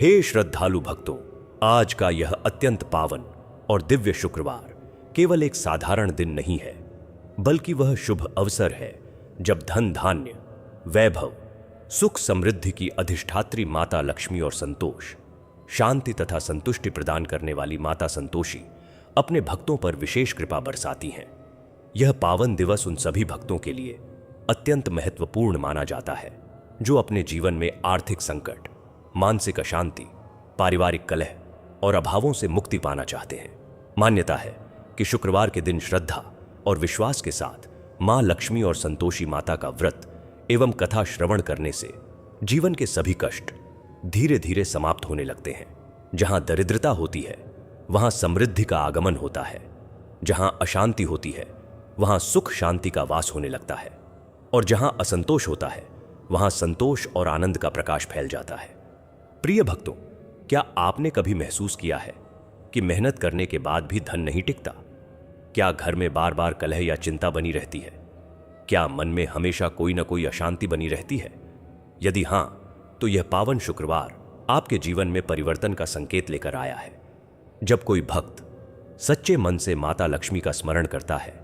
हे श्रद्धालु भक्तों, आज का यह अत्यंत पावन और दिव्य शुक्रवार केवल एक साधारण दिन नहीं है, बल्कि वह शुभ अवसर है जब धन धान्य, वैभव, सुख समृद्धि की अधिष्ठात्री माता लक्ष्मी और संतोष, शांति तथा संतुष्टि प्रदान करने वाली माता संतोषी अपने भक्तों पर विशेष कृपा बरसाती हैं। यह पावन दिवस उन सभी भक्तों के लिए अत्यंत महत्वपूर्ण माना जाता है जो अपने जीवन में आर्थिक संकट, मानसिक अशांति, पारिवारिक कलह और अभावों से मुक्ति पाना चाहते हैं। मान्यता है कि शुक्रवार के दिन श्रद्धा और विश्वास के साथ मां लक्ष्मी और संतोषी माता का व्रत एवं कथा श्रवण करने से जीवन के सभी कष्ट धीरे धीरे समाप्त होने लगते हैं। जहां दरिद्रता होती है वहां समृद्धि का आगमन होता है, जहां अशांति होती है वहां सुख शांति का वास होने लगता है, और जहां असंतोष होता है वहां संतोष और आनंद का प्रकाश फैल जाता है। प्रिय भक्तों, क्या आपने कभी महसूस किया है कि मेहनत करने के बाद भी धन नहीं टिकता? क्या घर में बार बार कलह या चिंता बनी रहती है? क्या मन में हमेशा कोई ना कोई अशांति बनी रहती है? यदि हां, तो यह पावन शुक्रवार आपके जीवन में परिवर्तन का संकेत लेकर आया है। जब कोई भक्त सच्चे मन से माता लक्ष्मी का स्मरण करता है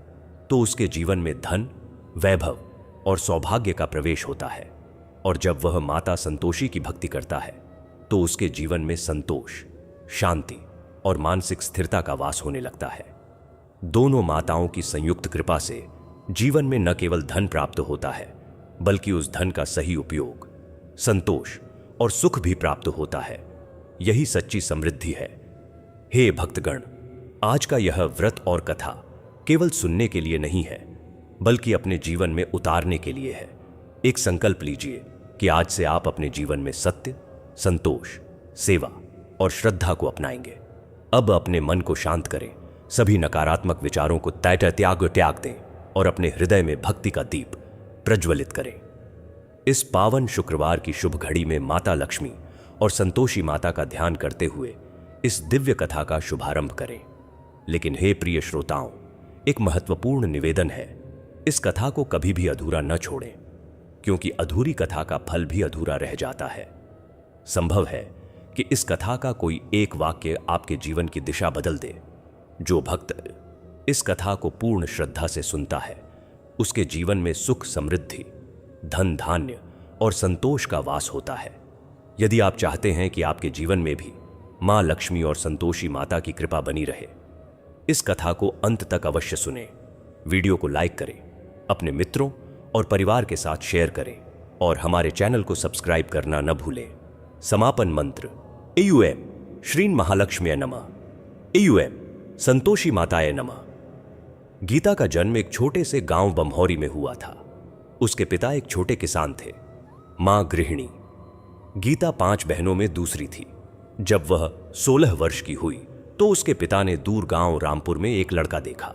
तो उसके जीवन में धन, वैभव और सौभाग्य का प्रवेश होता है, और जब वह माता संतोषी की भक्ति करता है तो उसके जीवन में संतोष, शांति और मानसिक स्थिरता का वास होने लगता है। दोनों माताओं की संयुक्त कृपा से जीवन में न केवल धन प्राप्त होता है, बल्कि उस धन का सही उपयोग, संतोष और सुख भी प्राप्त होता है। यही सच्ची समृद्धि है। हे भक्तगण, आज का यह व्रत और कथा केवल सुनने के लिए नहीं है, बल्कि अपने जीवन में उतारने के लिए है। एक संकल्प लीजिए कि आज से आप अपने जीवन में सत्य, संतोष, सेवा और श्रद्धा को अपनाएंगे। अब अपने मन को शांत करें, सभी नकारात्मक विचारों को त्याग दें और अपने हृदय में भक्ति का दीप प्रज्वलित करें। इस पावन शुक्रवार की शुभ घड़ी में माता लक्ष्मी और संतोषी माता का ध्यान करते हुए इस दिव्य कथा का शुभारंभ करें। लेकिन हे प्रिय श्रोताओं, एक महत्वपूर्ण निवेदन है, इस कथा को कभी भी अधूरा न छोड़ें, क्योंकि अधूरी कथा का फल भी अधूरा रह जाता है। संभव है कि इस कथा का कोई एक वाक्य आपके जीवन की दिशा बदल दे। जो भक्त इस कथा को पूर्ण श्रद्धा से सुनता है, उसके जीवन में सुख समृद्धि, धन धान्य और संतोष का वास होता है। यदि आप चाहते हैं कि आपके जीवन में भी मां लक्ष्मी और संतोषी माता की कृपा बनी रहे, इस कथा को अंत तक अवश्य सुनें। वीडियो को लाइक करें, अपने मित्रों और परिवार के साथ शेयर करें और हमारे चैनल को सब्सक्राइब करना न भूलें। समापन मंत्र: एयूएम श्रीं महालक्ष्म्यै नमः, एयूएम संतोषी माताय नमः। गीता का जन्म एक छोटे से गांव बम्हौरी में हुआ था। उसके पिता एक छोटे किसान थे, मां गृहिणी। गीता 5 बहनों में दूसरी थी। जब वह 16 वर्ष की हुई तो उसके पिता ने दूर गांव रामपुर में एक लड़का देखा,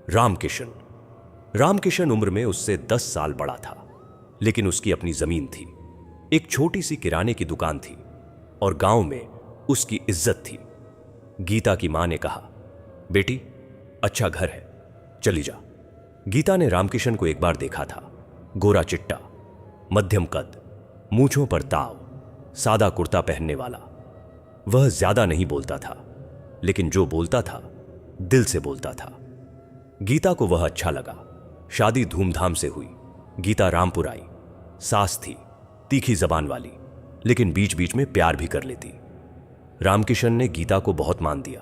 रामकिशन। रामकिशन उम्र में उससे 10 साल बड़ा था, लेकिन उसकी अपनी जमीन थी, एक छोटी सी किराने की दुकान थी और गांव में उसकी इज्जत थी। गीता की मां ने कहा, बेटी, अच्छा घर है, चली जा। गीता ने रामकिशन को एक बार देखा था। गोरा चिट्टा, मध्यम कद, मूंछों पर ताव, सादा कुर्ता पहनने वाला। वह ज्यादा नहीं बोलता था, लेकिन जो बोलता था दिल से बोलता था। गीता को वह अच्छा लगा। शादी धूमधाम से हुई। गीता रामपुर आई। सास थी, तीखी जबान वाली, लेकिन बीच बीच में प्यार भी कर लेती। रामकिशन ने गीता को बहुत मान दिया।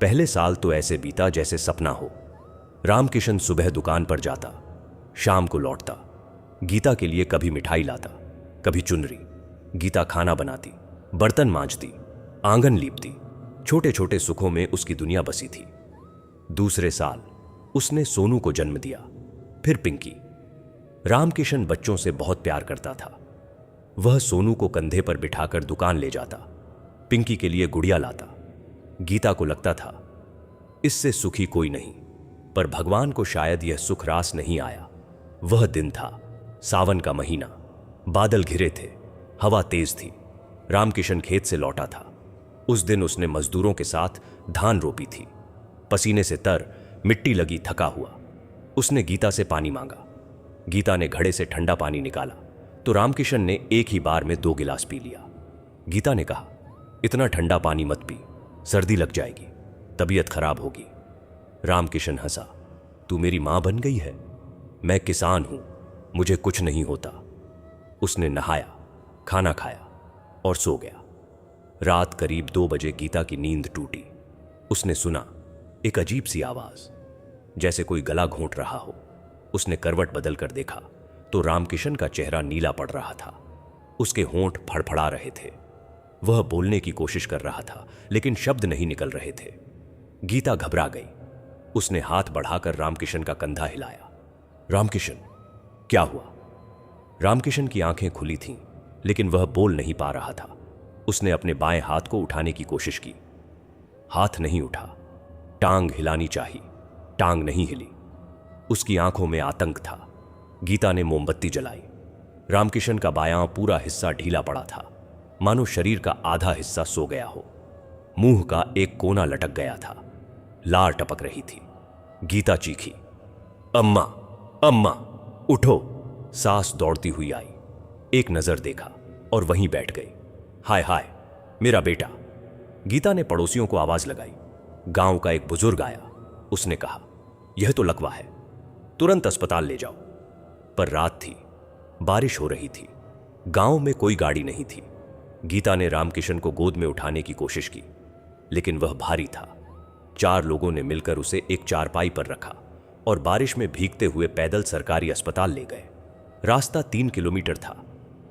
पहले साल तो ऐसे बीता जैसे सपना हो। रामकिशन सुबह दुकान पर जाता, शाम को लौटता। गीता के लिए कभी मिठाई लाता, कभी चुनरी। गीता खाना बनाती, बर्तन मांजती, आंगन लीपती। छोटे छोटे सुखों में उसकी दुनिया बसी थी। दूसरे साल उसने सोनू को जन्म दिया, फिर पिंकी। रामकिशन बच्चों से बहुत प्यार करता था। वह सोनू को कंधे पर बिठाकर दुकान ले जाता, पिंकी के लिए गुड़िया लाता। गीता को लगता था इससे सुखी कोई नहीं, पर भगवान को शायद यह सुख रास नहीं आया। वह दिन था सावन का महीना, बादल घिरे थे, हवा तेज थी। रामकिशन खेत से लौटा था। उस दिन उसने मजदूरों के साथ धान रोपी थी। पसीने से तर, मिट्टी लगी, थका हुआ। उसने गीता से पानी मांगा। गीता ने घड़े से ठंडा पानी निकाला तो रामकिशन ने एक ही बार में 2 गिलास पी लिया। गीता ने कहा, इतना ठंडा पानी मत पी, सर्दी लग जाएगी, तबीयत खराब होगी। रामकिशन हंसा। तू मेरी मां बन गई है? मैं किसान हूं, मुझे कुछ नहीं होता। उसने नहाया, खाना खाया और सो गया। रात करीब 2 बजे गीता की नींद टूटी। उसने सुना एक अजीब सी आवाज, जैसे कोई गला घोंट रहा हो। उसने करवट बदल कर देखा तो रामकिशन का चेहरा नीला पड़ रहा था। उसके होंठ फड़फड़ा रहे थे। वह बोलने की कोशिश कर रहा था लेकिन शब्द नहीं निकल रहे थे। गीता घबरा गई। उसने हाथ बढ़ाकर रामकिशन का कंधा हिलाया। रामकिशन, क्या हुआ? रामकिशन की आंखें खुली थीं, लेकिन वह बोल नहीं पा रहा था। उसने अपने बाएं हाथ को उठाने की कोशिश की। हाथ नहीं उठा। टांग हिलानी चाहिए, टांग नहीं हिली। उसकी आंखों में आतंक था। गीता ने मोमबत्ती जलाई। रामकिशन का बायां पूरा हिस्सा ढीला पड़ा था, मानो शरीर का आधा हिस्सा सो गया हो। मुंह का एक कोना लटक गया था। लार टपक रही थी। गीता चीखी, अम्मा, अम्मा, उठो। सास दौड़ती हुई आई। एक नजर देखा और वहीं बैठ गई। हाय हाय, मेरा बेटा। गीता ने पड़ोसियों को आवाज लगाई। गांव का एक बुजुर्ग आया। उसने कहा, यह तो लकवा है, तुरंत अस्पताल ले जाओ। पर रात थी, बारिश हो रही थी, गांव में कोई गाड़ी नहीं थी। गीता ने रामकिशन को गोद में उठाने की कोशिश की, लेकिन वह भारी था। 4 लोगों ने मिलकर उसे एक चारपाई पर रखा और बारिश में भीगते हुए पैदल सरकारी अस्पताल ले गए। रास्ता 3 किलोमीटर था।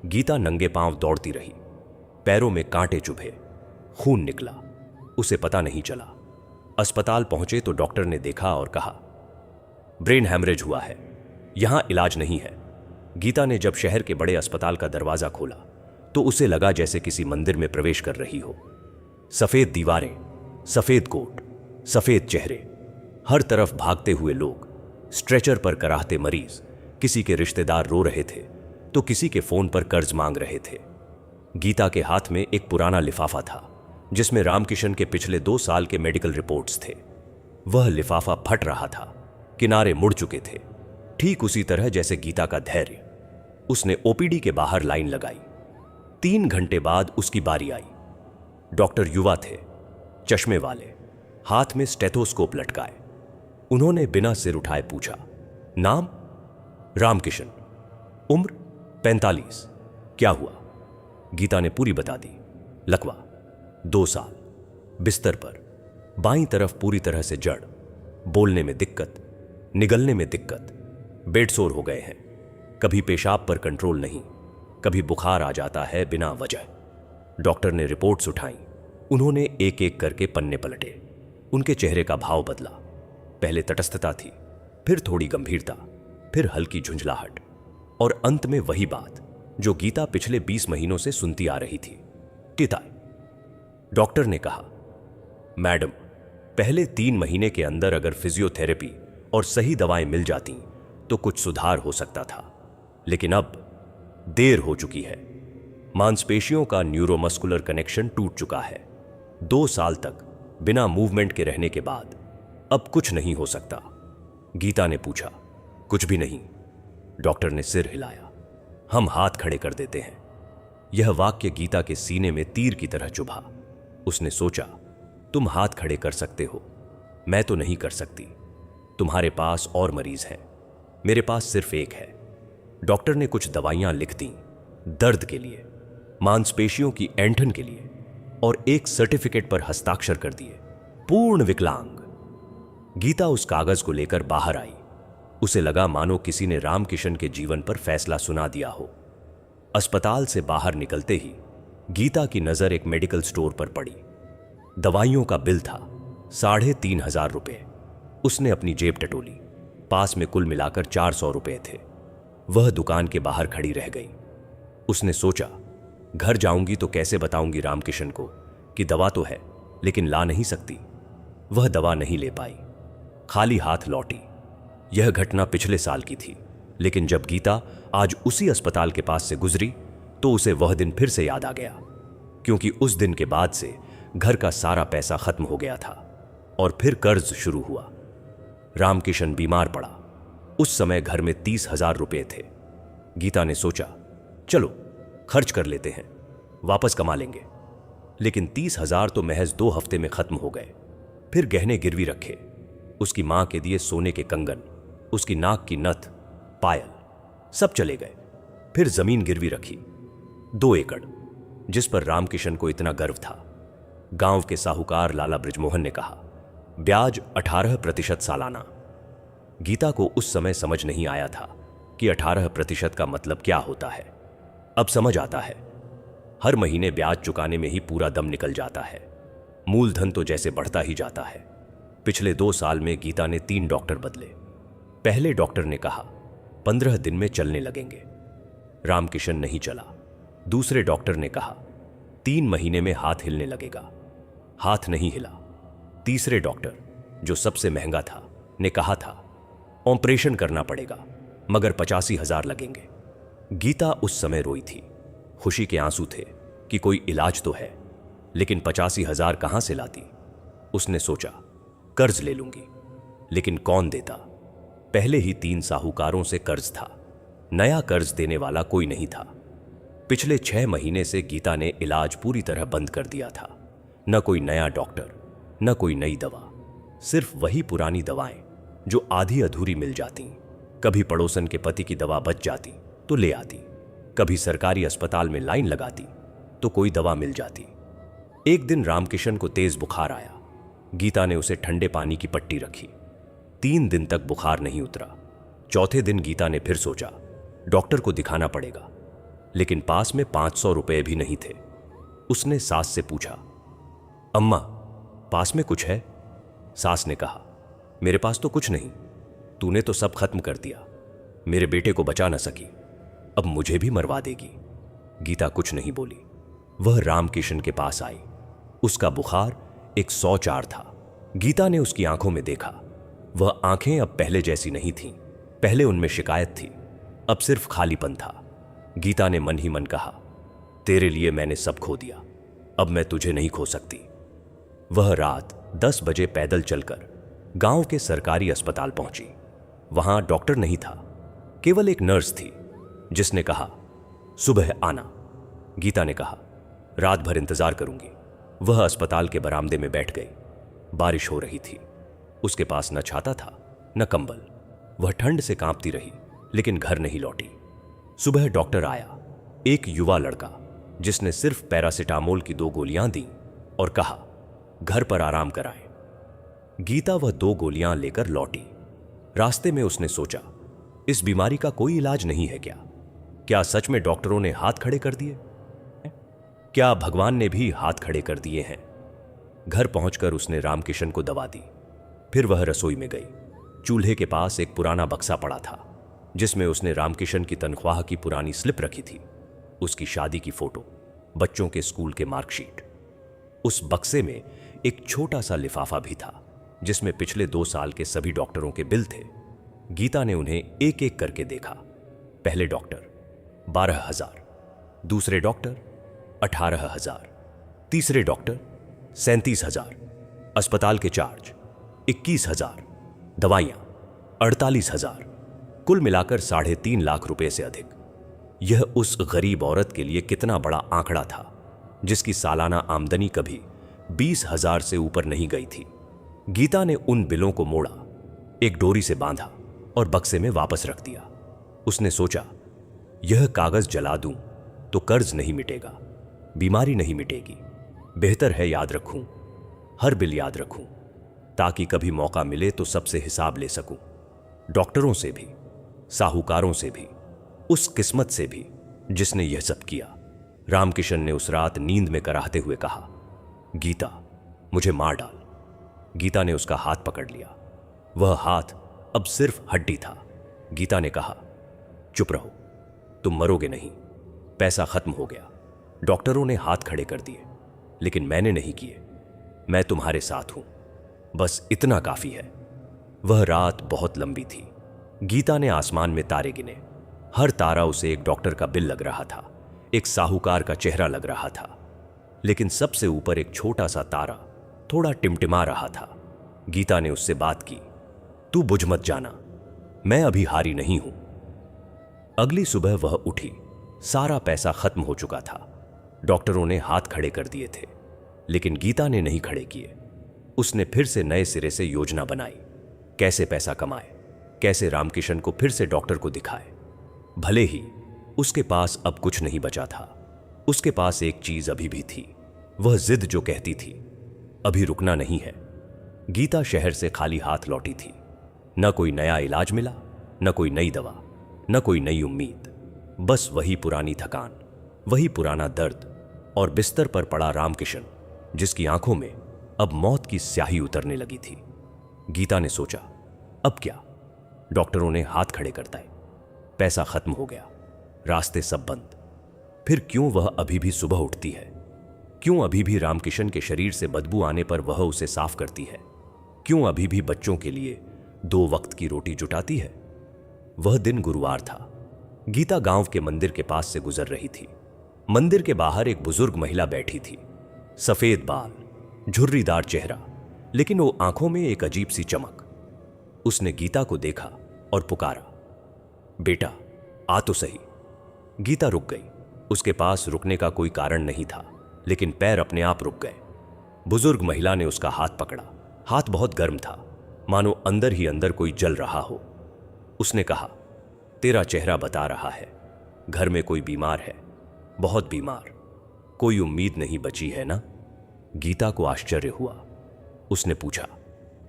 गीता नंगे पांव दौड़ती रही। पैरों में कांटे चुभे, खून निकला, उसे पता नहीं चला। अस्पताल पहुंचे तो डॉक्टर ने देखा और कहा, ब्रेन हैमरेज हुआ है, यहां इलाज नहीं है। गीता ने जब शहर के बड़े अस्पताल का दरवाजा खोला तो उसे लगा जैसे किसी मंदिर में प्रवेश कर रही हो। सफेद दीवारें, सफेद कोट, सफेद चेहरे, हर तरफ भागते हुए लोग, स्ट्रेचर पर कराहते मरीज। किसी के रिश्तेदार रो रहे थे तो किसी के फोन पर कर्ज मांग रहे थे। गीता के हाथ में एक पुराना लिफाफा था जिसमें रामकिशन के पिछले 2 साल के मेडिकल रिपोर्ट्स थे। वह लिफाफा फट रहा था, किनारे मुड़ चुके थे, ठीक उसी तरह जैसे गीता का धैर्य। उसने ओपीडी के बाहर लाइन लगाई। 3 घंटे बाद उसकी बारी आई। डॉक्टर युवा थे, चश्मे वाले, हाथ में स्टेथोस्कोप लटकाए। उन्होंने बिना सिर उठाए पूछा, नाम? रामकिशन। उम्र? 45। क्या हुआ? गीता ने पूरी बता दी। लकवा, 2 साल, बिस्तर पर, बाईं तरफ पूरी तरह से जड़, बोलने में दिक्कत, निगलने में दिक्कत, बेडसोर हो गए हैं। कभी पेशाब पर कंट्रोल नहीं, कभी बुखार आ जाता है बिना वजह। डॉक्टर ने रिपोर्ट्स उठाई। उन्होंने एक एक करके पन्ने पलटे। उनके चेहरे का भाव बदला। पहले तटस्थता थी, फिर थोड़ी गंभीरता, फिर हल्की झुंझलाहट, और अंत में वही बात जो गीता पिछले 20 महीनों से सुनती आ रही थी, किताए। डॉक्टर ने कहा, मैडम, पहले 3 महीने के अंदर अगर फिजियोथेरेपी और सही दवाएं मिल जाती तो कुछ सुधार हो सकता था, लेकिन अब देर हो चुकी है। मांसपेशियों का न्यूरोमस्कुलर कनेक्शन टूट चुका है। 2 साल तक बिना मूवमेंट के रहने के बाद अब कुछ नहीं हो सकता। गीता ने पूछा, कुछ भी नहीं? डॉक्टर ने सिर हिलाया। हम हाथ खड़े कर देते हैं। यह वाक्य गीता के सीने में तीर की तरह चुभा। उसने सोचा, तुम हाथ खड़े कर सकते हो, मैं तो नहीं कर सकती। तुम्हारे पास और मरीज हैं, मेरे पास सिर्फ एक है। डॉक्टर ने कुछ दवाइयां लिख दी, दर्द के लिए, मांसपेशियों की ऐंठन के लिए, और एक सर्टिफिकेट पर हस्ताक्षर कर दिए, पूर्ण विकलांग। गीता उस कागज को लेकर बाहर आई। उसे लगा मानो किसी ने रामकिशन के जीवन पर फैसला सुना दिया हो। अस्पताल से बाहर निकलते ही गीता की नजर एक मेडिकल स्टोर पर पड़ी। दवाइयों का बिल था 3,500 रुपए। उसने अपनी जेब टटोली। पास में कुल मिलाकर 400 रुपए थे। वह दुकान के बाहर खड़ी रह गई। उसने सोचा, घर जाऊंगी तो कैसे बताऊंगी रामकिशन को कि दवा तो है लेकिन ला नहीं सकती। वह दवा नहीं ले पाई, खाली हाथ लौटी। यह घटना पिछले साल की थी, लेकिन जब गीता आज उसी अस्पताल के पास से गुजरी तो उसे वह दिन फिर से याद आ गया, क्योंकि उस दिन के बाद से घर का सारा पैसा खत्म हो गया था और फिर कर्ज शुरू हुआ। रामकिशन बीमार पड़ा। उस समय घर में 30,000 रुपए थे। गीता ने सोचा, चलो खर्च कर लेते हैं, वापस कमा लेंगे। लेकिन 30,000 तो महज 2 हफ्ते में खत्म हो गए। फिर गहने गिरवी रखे, उसकी मां के दिए सोने के कंगन, उसकी नाक की नथ, पायल, सब चले गए। फिर जमीन गिरवी रखी, 2 एकड़, जिस पर रामकिशन को इतना गर्व था। गांव के साहूकार लाला बृजमोहन ने कहा, ब्याज 18% सालाना। गीता को उस समय समझ नहीं आया था कि 18% का मतलब क्या होता है। अब समझ आता है। हर महीने ब्याज चुकाने में ही पूरा दम निकल जाता है। मूलधन तो जैसे बढ़ता ही जाता है। पिछले 2 साल में गीता ने 3 डॉक्टर बदले। पहले डॉक्टर ने कहा 15 दिन में चलने लगेंगे। रामकिशन नहीं चला। दूसरे डॉक्टर ने कहा 3 महीने में हाथ हिलने लगेगा। हाथ नहीं हिला। तीसरे डॉक्टर, जो सबसे महंगा था, ने कहा था ऑपरेशन करना पड़ेगा, मगर 85,000 लगेंगे। गीता उस समय रोई थी। खुशी के आंसू थे कि कोई इलाज तो है, लेकिन 85,000 कहां से लाती। उसने सोचा कर्ज ले लूंगी, लेकिन कौन देता। पहले ही 3 साहूकारों से कर्ज था। नया कर्ज देने वाला कोई नहीं था। पिछले 6 महीने से गीता ने इलाज पूरी तरह बंद कर दिया था। न कोई नया डॉक्टर, न कोई नई दवा, सिर्फ वही पुरानी दवाएं जो आधी अधूरी मिल जाती। कभी पड़ोसन के पति की दवा बच जाती तो ले आती, कभी सरकारी अस्पताल में लाइन लगाती तो कोई दवा मिल जाती। एक दिन रामकिशन को तेज बुखार आया। गीता ने उसे ठंडे पानी की पट्टी रखी। 3 दिन तक बुखार नहीं उतरा। चौथे दिन गीता ने फिर सोचा डॉक्टर को दिखाना पड़ेगा, लेकिन पास में 500 रुपए भी नहीं थे। उसने सास से पूछा, अम्मा पास में कुछ है? सास ने कहा, मेरे पास तो कुछ नहीं, तूने तो सब खत्म कर दिया। मेरे बेटे को बचा न सकी, अब मुझे भी मरवा देगी। गीता कुछ नहीं बोली। वह रामकिशन के पास आई। उसका बुखार 104 था। गीता ने उसकी आंखों में देखा। वह आंखें अब पहले जैसी नहीं थीं। पहले उनमें शिकायत थी, अब सिर्फ खालीपन था। गीता ने मन ही मन कहा, तेरे लिए मैंने सब खो दिया, अब मैं तुझे नहीं खो सकती। वह रात 10 बजे पैदल चलकर गांव के सरकारी अस्पताल पहुंची। वहां डॉक्टर नहीं था, केवल एक नर्स थी, जिसने कहा सुबह आना। गीता ने कहा रात भर इंतजार करूंगी। वह अस्पताल के बरामदे में बैठ गई। बारिश हो रही थी। उसके पास न छाता था न कंबल। वह ठंड से कांपती रही, लेकिन घर नहीं लौटी। सुबह डॉक्टर आया, एक युवा लड़का, जिसने सिर्फ पैरासिटामोल की 2 गोलियां दी और कहा घर पर आराम कराएं। गीता वह 2 गोलियां लेकर लौटी। रास्ते में उसने सोचा, इस बीमारी का कोई इलाज नहीं है क्या? क्या सच में डॉक्टरों ने हाथ खड़े कर दिए? क्या भगवान ने भी हाथ खड़े कर दिए हैं? घर पहुंचकर उसने रामकिशन को दवा दी। फिर वह रसोई में गई। चूल्हे के पास एक पुराना बक्सा पड़ा था, जिसमें उसने रामकिशन की तनख्वाह की पुरानी स्लिप रखी थी, उसकी शादी की फोटो, बच्चों के स्कूल के मार्कशीट। उस बक्से में एक छोटा सा लिफाफा भी था, जिसमें पिछले 2 साल के सभी डॉक्टरों के बिल थे। गीता ने उन्हें एक एक करके देखा। पहले डॉक्टर 12,000, दूसरे डॉक्टर 18,000, तीसरे डॉक्टर 37,000, अस्पताल के चार्ज 21,000, दवाइयां 48,000, कुल मिलाकर 3.5 लाख रुपए से अधिक। यह उस गरीब औरत के लिए कितना बड़ा आंकड़ा था, जिसकी सालाना आमदनी कभी 20,000 से ऊपर नहीं गई थी। गीता ने उन बिलों को मोड़ा, एक डोरी से बांधा और बक्से में वापस रख दिया। उसने सोचा, यह कागज जला दूं तो कर्ज नहीं मिटेगा, बीमारी नहीं मिटेगी। बेहतर है याद रखूं, हर बिल याद रखूं, ताकि कभी मौका मिले तो सबसे हिसाब ले सकूं, डॉक्टरों से भी, साहूकारों से भी, उस किस्मत से भी जिसने यह सब किया। रामकिशन ने उस रात नींद में कराहते हुए कहा, गीता मुझे मार डाल। गीता ने उसका हाथ पकड़ लिया। वह हाथ अब सिर्फ हड्डी था। गीता ने कहा, चुप रहो, तुम मरोगे नहीं। पैसा खत्म हो गया, डॉक्टरों ने हाथ खड़े कर दिए, लेकिन मैंने नहीं किए। मैं तुम्हारे साथ हूं, बस इतना काफी है। वह रात बहुत लंबी थी। गीता ने आसमान में तारे गिने। हर तारा उसे एक डॉक्टर का बिल लग रहा था, एक साहूकार का चेहरा लग रहा था, लेकिन सबसे ऊपर एक छोटा सा तारा थोड़ा टिमटिमा रहा था। गीता ने उससे बात की, तू बुझ मत जाना, मैं अभी हारी नहीं हूं। अगली सुबह वह उठी। सारा पैसा खत्म हो चुका था। डॉक्टरों ने हाथ खड़े कर दिए थे। लेकिन गीता ने नहीं खड़े किए। उसने फिर से नए सिरे से योजना बनाई, कैसे पैसा कमाए, कैसे रामकिशन को फिर से डॉक्टर को दिखाए। भले ही उसके पास अब कुछ नहीं बचा था, उसके पास एक चीज अभी भी थी, वह जिद जो कहती थी अभी रुकना नहीं है। गीता शहर से खाली हाथ लौटी थी। न कोई नया इलाज मिला, न कोई नई दवा, न कोई नई उम्मीद, बस वही पुरानी थकान, वही पुराना दर्द और बिस्तर पर पड़ा रामकिशन जिसकी आंखों में अब मौत की स्याही उतरने लगी थी। गीता ने सोचा, अब क्या? डॉक्टरों ने हाथ खड़े कर दिए, पैसा खत्म हो गया, रास्ते सब बंद। फिर क्यों वह अभी भी सुबह उठती है? क्यों अभी भी रामकिशन के शरीर से बदबू आने पर वह उसे साफ करती है? क्यों अभी भी बच्चों के लिए 2 वक्त की रोटी जुटाती है? वह दिन गुरुवार था। गीता गांव के मंदिर के पास से गुजर रही थी। मंदिर के बाहर एक बुजुर्ग महिला बैठी थी, सफेद बाल, झुर्रीदार चेहरा, लेकिन वो आंखों में एक अजीब सी चमक। उसने गीता को देखा और पुकारा, बेटा आ तो सही। गीता रुक गई। उसके पास रुकने का कोई कारण नहीं था, लेकिन पैर अपने आप रुक गए। बुजुर्ग महिला ने उसका हाथ पकड़ा। हाथ बहुत गर्म था, मानो अंदर ही अंदर कोई जल रहा हो। उसने कहा, तेरा चेहरा बता रहा है घर में कोई बीमार है, बहुत बीमार। कोई उम्मीद नहीं बची है ना? गीता को आश्चर्य हुआ। उसने पूछा,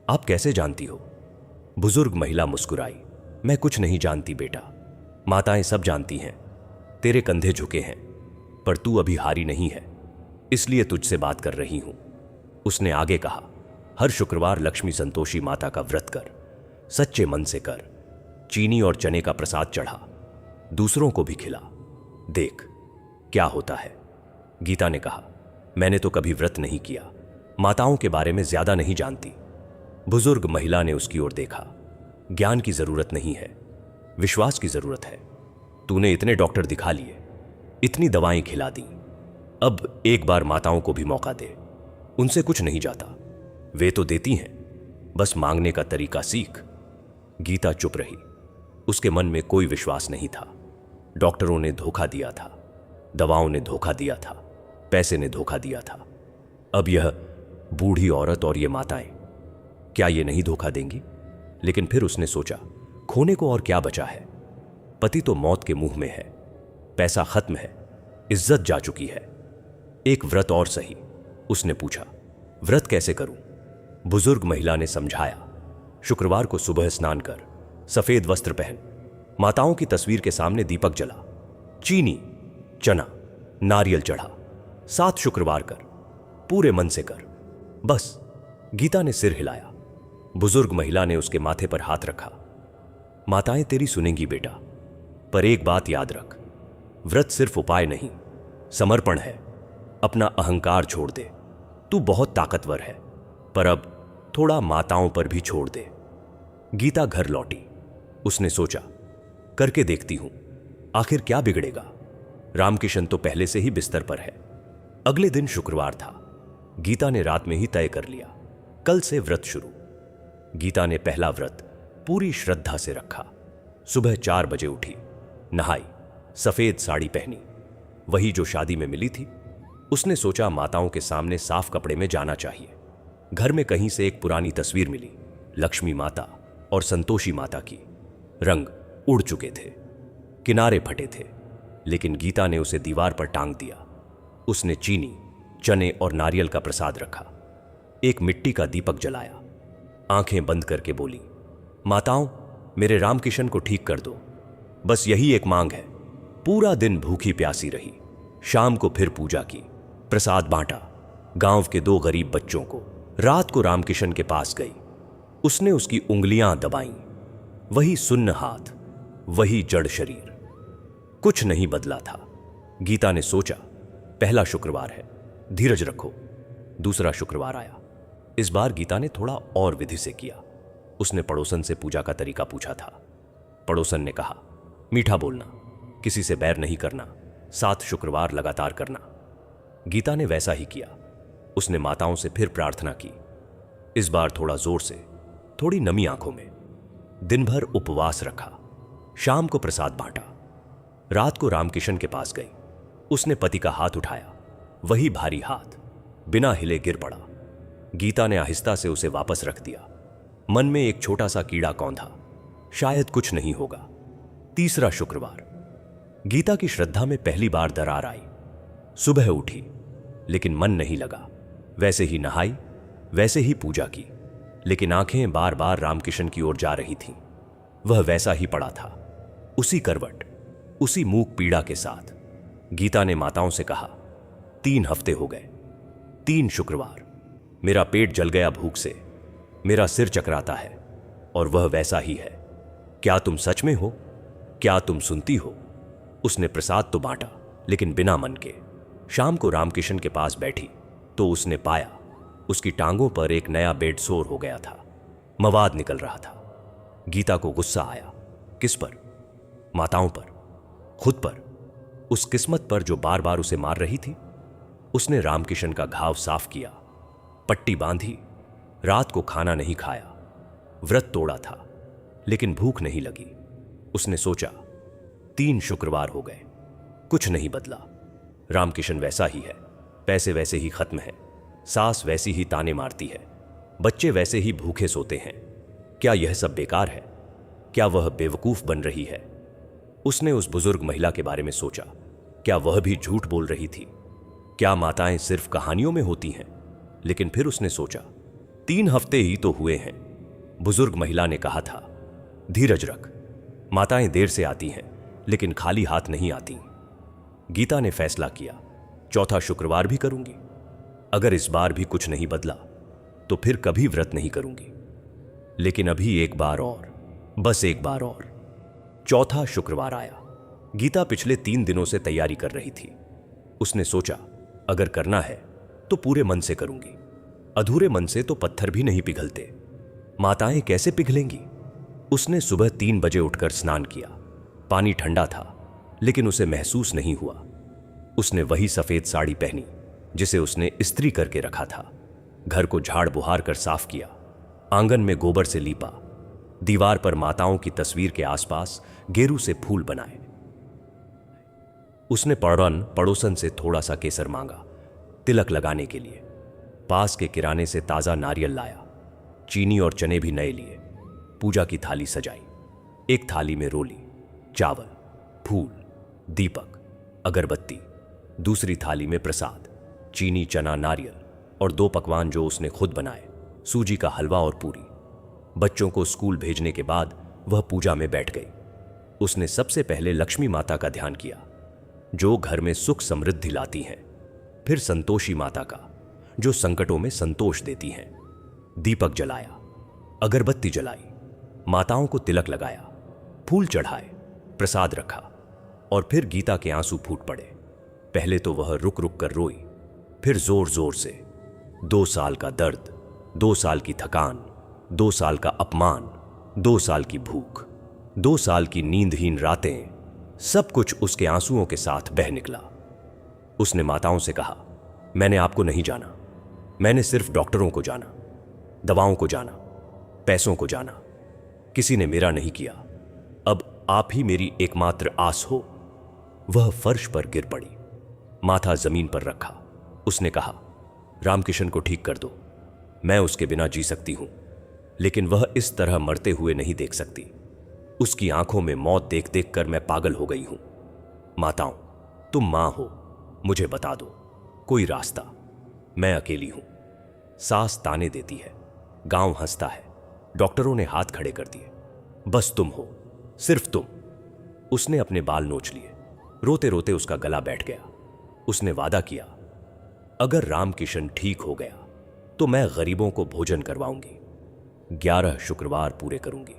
आप कैसे जानती हो? बुजुर्ग महिला मुस्कुराई, मैं कुछ नहीं जानती बेटा, माताएं सब जानती हैं। तेरे कंधे झुके हैं, पर तू अभी हारी नहीं है, इसलिए तुझसे बात कर रही हूं। उसने आगे कहा, हर शुक्रवार लक्ष्मी संतोषी माता का व्रत कर, सच्चे मन से कर। चीनी और चने का प्रसाद चढ़ा, दूसरों को भी खिला, देख क्या होता है। गीता ने कहा, मैंने तो कभी व्रत नहीं किया, माताओं के बारे में ज्यादा नहीं जानती। बुजुर्ग महिला ने उसकी ओर देखा, ज्ञान की जरूरत नहीं है, विश्वास की जरूरत है। तूने इतने डॉक्टर दिखा लिए, इतनी दवाएं खिला दी, अब एक बार माताओं को भी मौका दे। उनसे कुछ नहीं जाता, वे तो देती हैं, बस मांगने का तरीका सीख। गीता चुप रही। उसके मन में कोई विश्वास नहीं था। डॉक्टरों ने धोखा दिया था, दवाओं ने धोखा दिया था, पैसे ने धोखा दिया था। अब यह बूढ़ी औरत और ये माताएं, क्या ये नहीं धोखा देंगी? लेकिन फिर उसने सोचा, खोने को और क्या बचा है? पति तो मौत के मुंह में है, पैसा खत्म है, इज्जत जा चुकी है। एक व्रत और सही। उसने पूछा, व्रत कैसे करूं? बुजुर्ग महिला ने समझाया, शुक्रवार को सुबह स्नान कर, सफेद वस्त्र पहन, माताओं की तस्वीर के सामने दीपक जला, चीनी, चना, नारियल चढ़ा, 7 शुक्रवार कर, पूरे मन से कर, बस। गीता ने सिर हिलाया। बुजुर्ग महिला ने उसके माथे पर हाथ रखा। माताएं तेरी सुनेंगी बेटा, पर एक बात याद रख, व्रत सिर्फ उपाय नहीं, समर्पण है। अपना अहंकार छोड़ दे। तू बहुत ताकतवर है, पर अब थोड़ा माताओं पर भी छोड़ दे। गीता घर लौटी। उसने सोचा, करके देखती हूं, आखिर क्या बिगड़ेगा। रामकिशन तो पहले से ही बिस्तर पर है। अगले दिन शुक्रवार था। गीता ने रात में ही तय कर लिया, कल से व्रत शुरू। गीता ने पहला व्रत पूरी श्रद्धा से रखा। सुबह 4 बजे उठी, नहाई, सफेद साड़ी पहनी, वही जो शादी में मिली थी। उसने सोचा माताओं के सामने साफ कपड़े में जाना चाहिए। घर में कहीं से एक पुरानी तस्वीर मिली, लक्ष्मी माता और संतोषी माता की। रंग उड़ चुके थे, किनारे फटे थे, लेकिन गीता ने उसे दीवार पर टांग दिया। उसने चीनी, चने और नारियल का प्रसाद रखा, एक मिट्टी का दीपक जलाया, आंखें बंद करके बोली, माताओं मेरे रामकिशन को ठीक कर दो, बस यही एक मांग है। पूरा दिन भूखी प्यासी रही। शाम को फिर पूजा की, प्रसाद बांटा, गांव के 2 गरीब बच्चों को। रात को रामकिशन के पास गई। उसने उसकी उंगलियां दबाईं, वही सुन्न हाथ, वही जड़ शरीर, कुछ नहीं बदला था। गीता ने सोचा, पहला शुक्रवार है, धीरज रखो। दूसरा शुक्रवार आया। इस बार गीता ने थोड़ा और विधि से किया। उसने पड़ोसन से पूजा का तरीका पूछा था। पड़ोसन ने कहा, मीठा बोलना, किसी से बैर नहीं करना, 7 शुक्रवार लगातार करना। गीता ने वैसा ही किया। उसने माताओं से फिर प्रार्थना की, इस बार थोड़ा जोर से, थोड़ी नमी आंखों में। दिन भर उपवास रखा। शाम को प्रसाद बांटा। रात को रामकिशन के पास गई। उसने पति का हाथ उठाया, वही भारी हाथ, बिना हिले गिर पड़ा। गीता ने आहिस्ता से उसे वापस रख दिया। मन में एक छोटा सा कीड़ा कौंधा, शायद कुछ नहीं होगा। तीसरा शुक्रवार, गीता की श्रद्धा में पहली बार दरार आई। सुबह उठी, लेकिन मन नहीं लगा। वैसे ही नहाई, वैसे ही पूजा की, लेकिन आंखें बार बार रामकिशन की ओर जा रही थीं। वह वैसा ही पड़ा था, उसी करवट, उसी मूक पीड़ा के साथ। गीता ने माताओं से कहा, 3 हफ्ते हो गए, 3 शुक्रवार, मेरा पेट जल गया भूख से, मेरा सिर चकराता है, और वह वैसा ही है। क्या तुम सच में हो? क्या तुम सुनती हो? उसने प्रसाद तो बांटा, लेकिन बिना मन के। शाम को रामकिशन के पास बैठी तो उसने पाया उसकी टांगों पर एक नया बेड सोर हो गया था। मवाद निकल रहा था। गीता को गुस्सा आया। किस पर? माताओं पर, खुद पर, उस किस्मत पर जो बार बार उसे मार रही थी। उसने रामकिशन का घाव साफ किया, पट्टी बांधी, रात को खाना नहीं खाया, व्रत तोड़ा था, लेकिन भूख नहीं लगी। उसने सोचा, 3 शुक्रवार हो गए, कुछ नहीं बदला। रामकिशन वैसा ही है, पैसे वैसे ही खत्म है, सास वैसी ही ताने मारती है, बच्चे वैसे ही भूखे सोते हैं। क्या यह सब बेकार है? क्या वह बेवकूफ बन रही है? उसने उस बुजुर्ग महिला के बारे में सोचा। क्या वह भी झूठ बोल रही थी? क्या माताएं सिर्फ कहानियों में होती हैं? लेकिन फिर उसने सोचा, 3 हफ्ते ही तो हुए हैं। बुजुर्ग महिला ने कहा था, धीरज रख, माताएं देर से आती हैं, लेकिन खाली हाथ नहीं आती। गीता ने फैसला किया, 4था शुक्रवार भी करूंगी। अगर इस बार भी कुछ नहीं बदला तो फिर कभी व्रत नहीं करूंगी। लेकिन अभी एक बार और, बस एक बार और। 4था शुक्रवार आया। गीता पिछले 3 दिनों से तैयारी कर रही थी। उसने सोचा, अगर करना है तो पूरे मन से करूंगी। अधूरे मन से तो पत्थर भी नहीं पिघलते, माताएं कैसे पिघलेंगी? उसने सुबह 3 बजे उठकर स्नान किया। पानी ठंडा था, लेकिन उसे महसूस नहीं हुआ। उसने वही सफेद साड़ी पहनी जिसे उसने इस्त्री करके रखा था। घर को झाड़ बुहार कर साफ किया, आंगन में गोबर से लीपा, दीवार पर माताओं की तस्वीर के आसपास गेरू से फूल बनाए। उसने पड़ोसन से थोड़ा सा केसर मांगा तिलक लगाने के लिए। पास के किराने से ताजा नारियल लाया, चीनी और चने भी नए लिए। पूजा की थाली सजाई। एक थाली में रोली, चावल, फूल, दीपक, अगरबत्ती। दूसरी थाली में प्रसाद, चीनी, चना, नारियल और 2 पकवान जो उसने खुद बनाए, सूजी का हलवा और पूरी। बच्चों को स्कूल भेजने के बाद वह पूजा में बैठ गई। उसने सबसे पहले लक्ष्मी माता का ध्यान किया, जो घर में सुख समृद्धि लाती हैं। फिर संतोषी माता का, जो संकटों में संतोष देती हैं। दीपक जलाया, अगरबत्ती जलाई, माताओं को तिलक लगाया, फूल चढ़ाए, प्रसाद रखा, और फिर गीता के आंसू फूट पड़े। पहले तो वह रुक रुक कर रोई, फिर जोर जोर से। 2 साल का दर्द, 2 साल की थकान, 2 साल का अपमान, 2 साल की भूख, 2 साल की नींदहीन रातें, सब कुछ उसके आंसुओं के साथ बह निकला। उसने माताओं से कहा, मैंने आपको नहीं जाना, मैंने सिर्फ डॉक्टरों को जाना, दवाओं को जाना, पैसों को जाना, किसी ने मेरा नहीं किया। अब आप ही मेरी एकमात्र आस हो। वह फर्श पर गिर पड़ी, माथा जमीन पर रखा। उसने कहा, रामकिशन को ठीक कर दो, मैं उसके बिना जी सकती हूं, लेकिन वह इस तरह मरते हुए नहीं देख सकती। उसकी आंखों में मौत देख देख कर मैं पागल हो गई हूं। माताओं, तुम मां हो, मुझे बता दो कोई रास्ता, मैं अकेली हूं। सास ताने देती है, गांव हंसता है, डॉक्टरों ने हाथ खड़े कर दिए, बस तुम हो, सिर्फ तुम। उसने अपने बाल नोच लिए, रोते रोते उसका गला बैठ गया। उसने वादा किया, अगर रामकिशन ठीक हो गया तो मैं गरीबों को भोजन करवाऊंगी, 11 शुक्रवार पूरे करूंगी,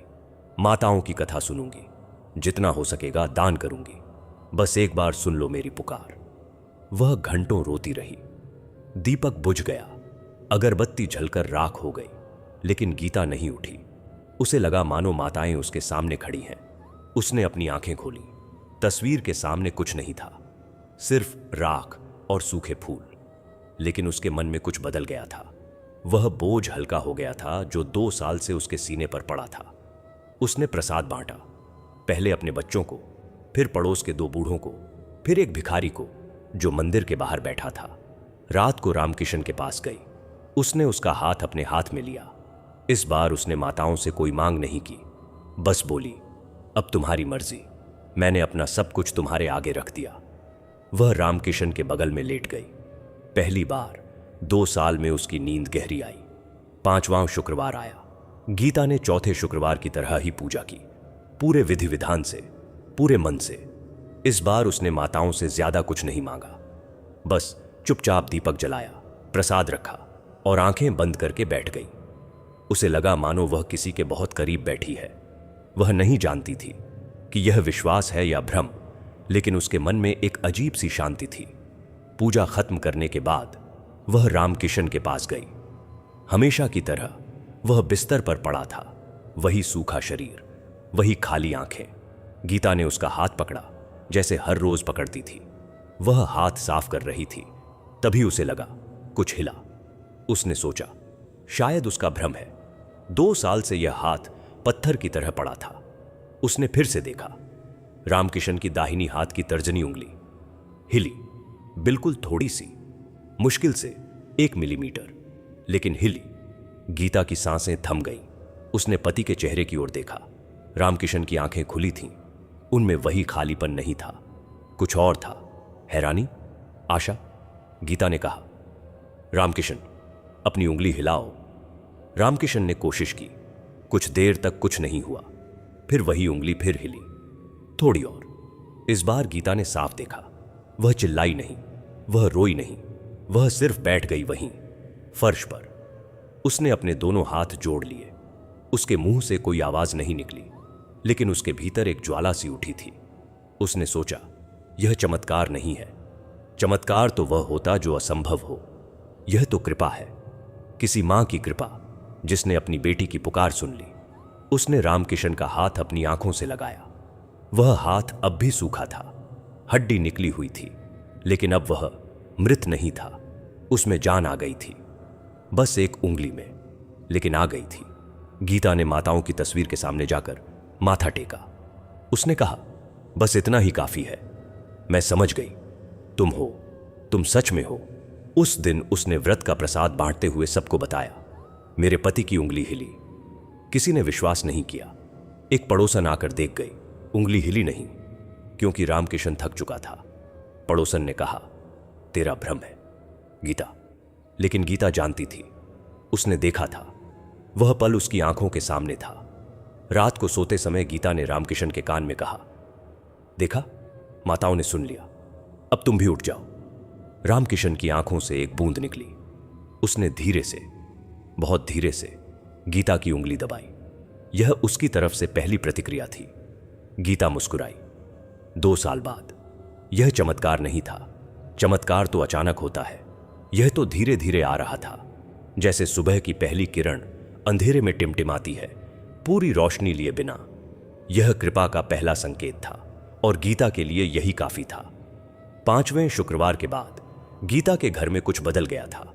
माताओं की कथा सुनूंगी, जितना हो सकेगा दान करूंगी, बस एक बार सुन लो मेरी पुकार। वह घंटों रोती रही। दीपक बुझ गया, अगरबत्ती जलकर राख हो गई, लेकिन गीता नहीं उठी। उसे लगा मानो माताएं उसके सामने खड़ी हैं। उसने अपनी आंखें खोली। तस्वीर के सामने कुछ नहीं था, सिर्फ राख और सूखे फूल। लेकिन उसके मन में कुछ बदल गया था। वह बोझ हल्का हो गया था जो 2 साल से उसके सीने पर पड़ा था। उसने प्रसाद बांटा, पहले अपने बच्चों को, फिर पड़ोस के 2 बूढ़ों को, फिर एक भिखारी को जो मंदिर के बाहर बैठा था। रात को रामकिशन के पास गई। उसने उसका हाथ अपने हाथ में लिया। इस बार उसने माताओं से कोई मांग नहीं की, बस बोली, अब तुम्हारी मर्जी, मैंने अपना सब कुछ तुम्हारे आगे रख दिया। वह रामकिशन के बगल में लेट गई। पहली बार 2 साल में उसकी नींद गहरी आई। 5वां शुक्रवार आया। गीता ने चौथे शुक्रवार की तरह ही पूजा की, पूरे विधि विधान से, पूरे मन से। इस बार उसने माताओं से ज्यादा कुछ नहीं मांगा, बस चुपचाप दीपक जलाया, प्रसाद रखा और आंखें बंद करके बैठ गई। उसे लगा मानो वह किसी के बहुत करीब बैठी है। वह नहीं जानती थी कि यह विश्वास है या भ्रम, लेकिन उसके मन में एक अजीब सी शांति थी। पूजा खत्म करने के बाद वह रामकिशन के पास गई। हमेशा की तरह वह बिस्तर पर पड़ा था, वही सूखा शरीर, वही खाली आंखें। गीता ने उसका हाथ पकड़ा जैसे हर रोज पकड़ती थी। वह हाथ साफ कर रही थी, तभी उसे लगा कुछ हिला। उसने सोचा शायद उसका भ्रम है। 2 साल से यह हाथ पत्थर की तरह पड़ा था। उसने फिर से देखा। रामकिशन की दाहिनी हाथ की तर्जनी उंगली हिली, बिल्कुल थोड़ी सी, मुश्किल से 1 मिलीमीटर, लेकिन हिली। गीता की सांसें थम गईं। उसने पति के चेहरे की ओर देखा। रामकिशन की आंखें खुली थीं। उनमें वही खालीपन नहीं था, कुछ और था। हैरानी, आशा। गीता ने कहा, रामकिशन, अपनी उंगली हिलाओ। रामकिशन ने कोशिश की। कुछ देर तक कुछ नहीं हुआ। फिर वही उंगली फिर हिली, थोड़ी और। इस बार गीता ने साफ देखा। वह चिल्लाई नहीं, वह रोई नहीं, वह सिर्फ बैठ गई वहीं फर्श पर। उसने अपने दोनों हाथ जोड़ लिए। उसके मुंह से कोई आवाज नहीं निकली, लेकिन उसके भीतर एक ज्वाला सी उठी थी। उसने सोचा, यह चमत्कार नहीं है। चमत्कार तो वह होता जो असंभव हो। यह तो कृपा है, किसी मां की कृपा, जिसने अपनी बेटी की पुकार सुन ली। उसने रामकिशन का हाथ अपनी आंखों से लगाया। वह हाथ अब भी सूखा था, हड्डी निकली हुई थी, लेकिन अब वह मृत नहीं था। उसमें जान आ गई थी, बस एक उंगली में, लेकिन आ गई थी। गीता ने माताओं की तस्वीर के सामने जाकर माथा टेका। उसने कहा, बस इतना ही काफी है। मैं समझ गई, तुम हो, तुम सच में हो। उस दिन उसने व्रत का प्रसाद बांटते हुए सबको बताया। मेरे पति की उंगली हिली। किसी ने विश्वास नहीं किया। एक पड़ोसन आकर देख गई, उंगली हिली नहीं, क्योंकि रामकिशन थक चुका था। पड़ोसन ने कहा, तेरा भ्रम है गीता। लेकिन गीता जानती थी, उसने देखा था। वह पल उसकी आंखों के सामने था। रात को सोते समय गीता ने रामकिशन के कान में कहा, देखा, माताओं ने सुन लिया, अब तुम भी उठ जाओ। रामकिशन की आंखों से एक बूंद निकली। उसने धीरे से, बहुत धीरे से गीता की उंगली दबाई। यह उसकी तरफ से पहली प्रतिक्रिया थी। गीता मुस्कुराई। 2 साल बाद। यह चमत्कार नहीं था। चमत्कार तो अचानक होता है। यह तो धीरे धीरे आ रहा था, जैसे सुबह की पहली किरण अंधेरे में टिमटिमाती है, पूरी रोशनी लिए बिना। यह कृपा का पहला संकेत था, और गीता के लिए यही काफी था। 5वें शुक्रवार के बाद गीता के घर में कुछ बदल गया था।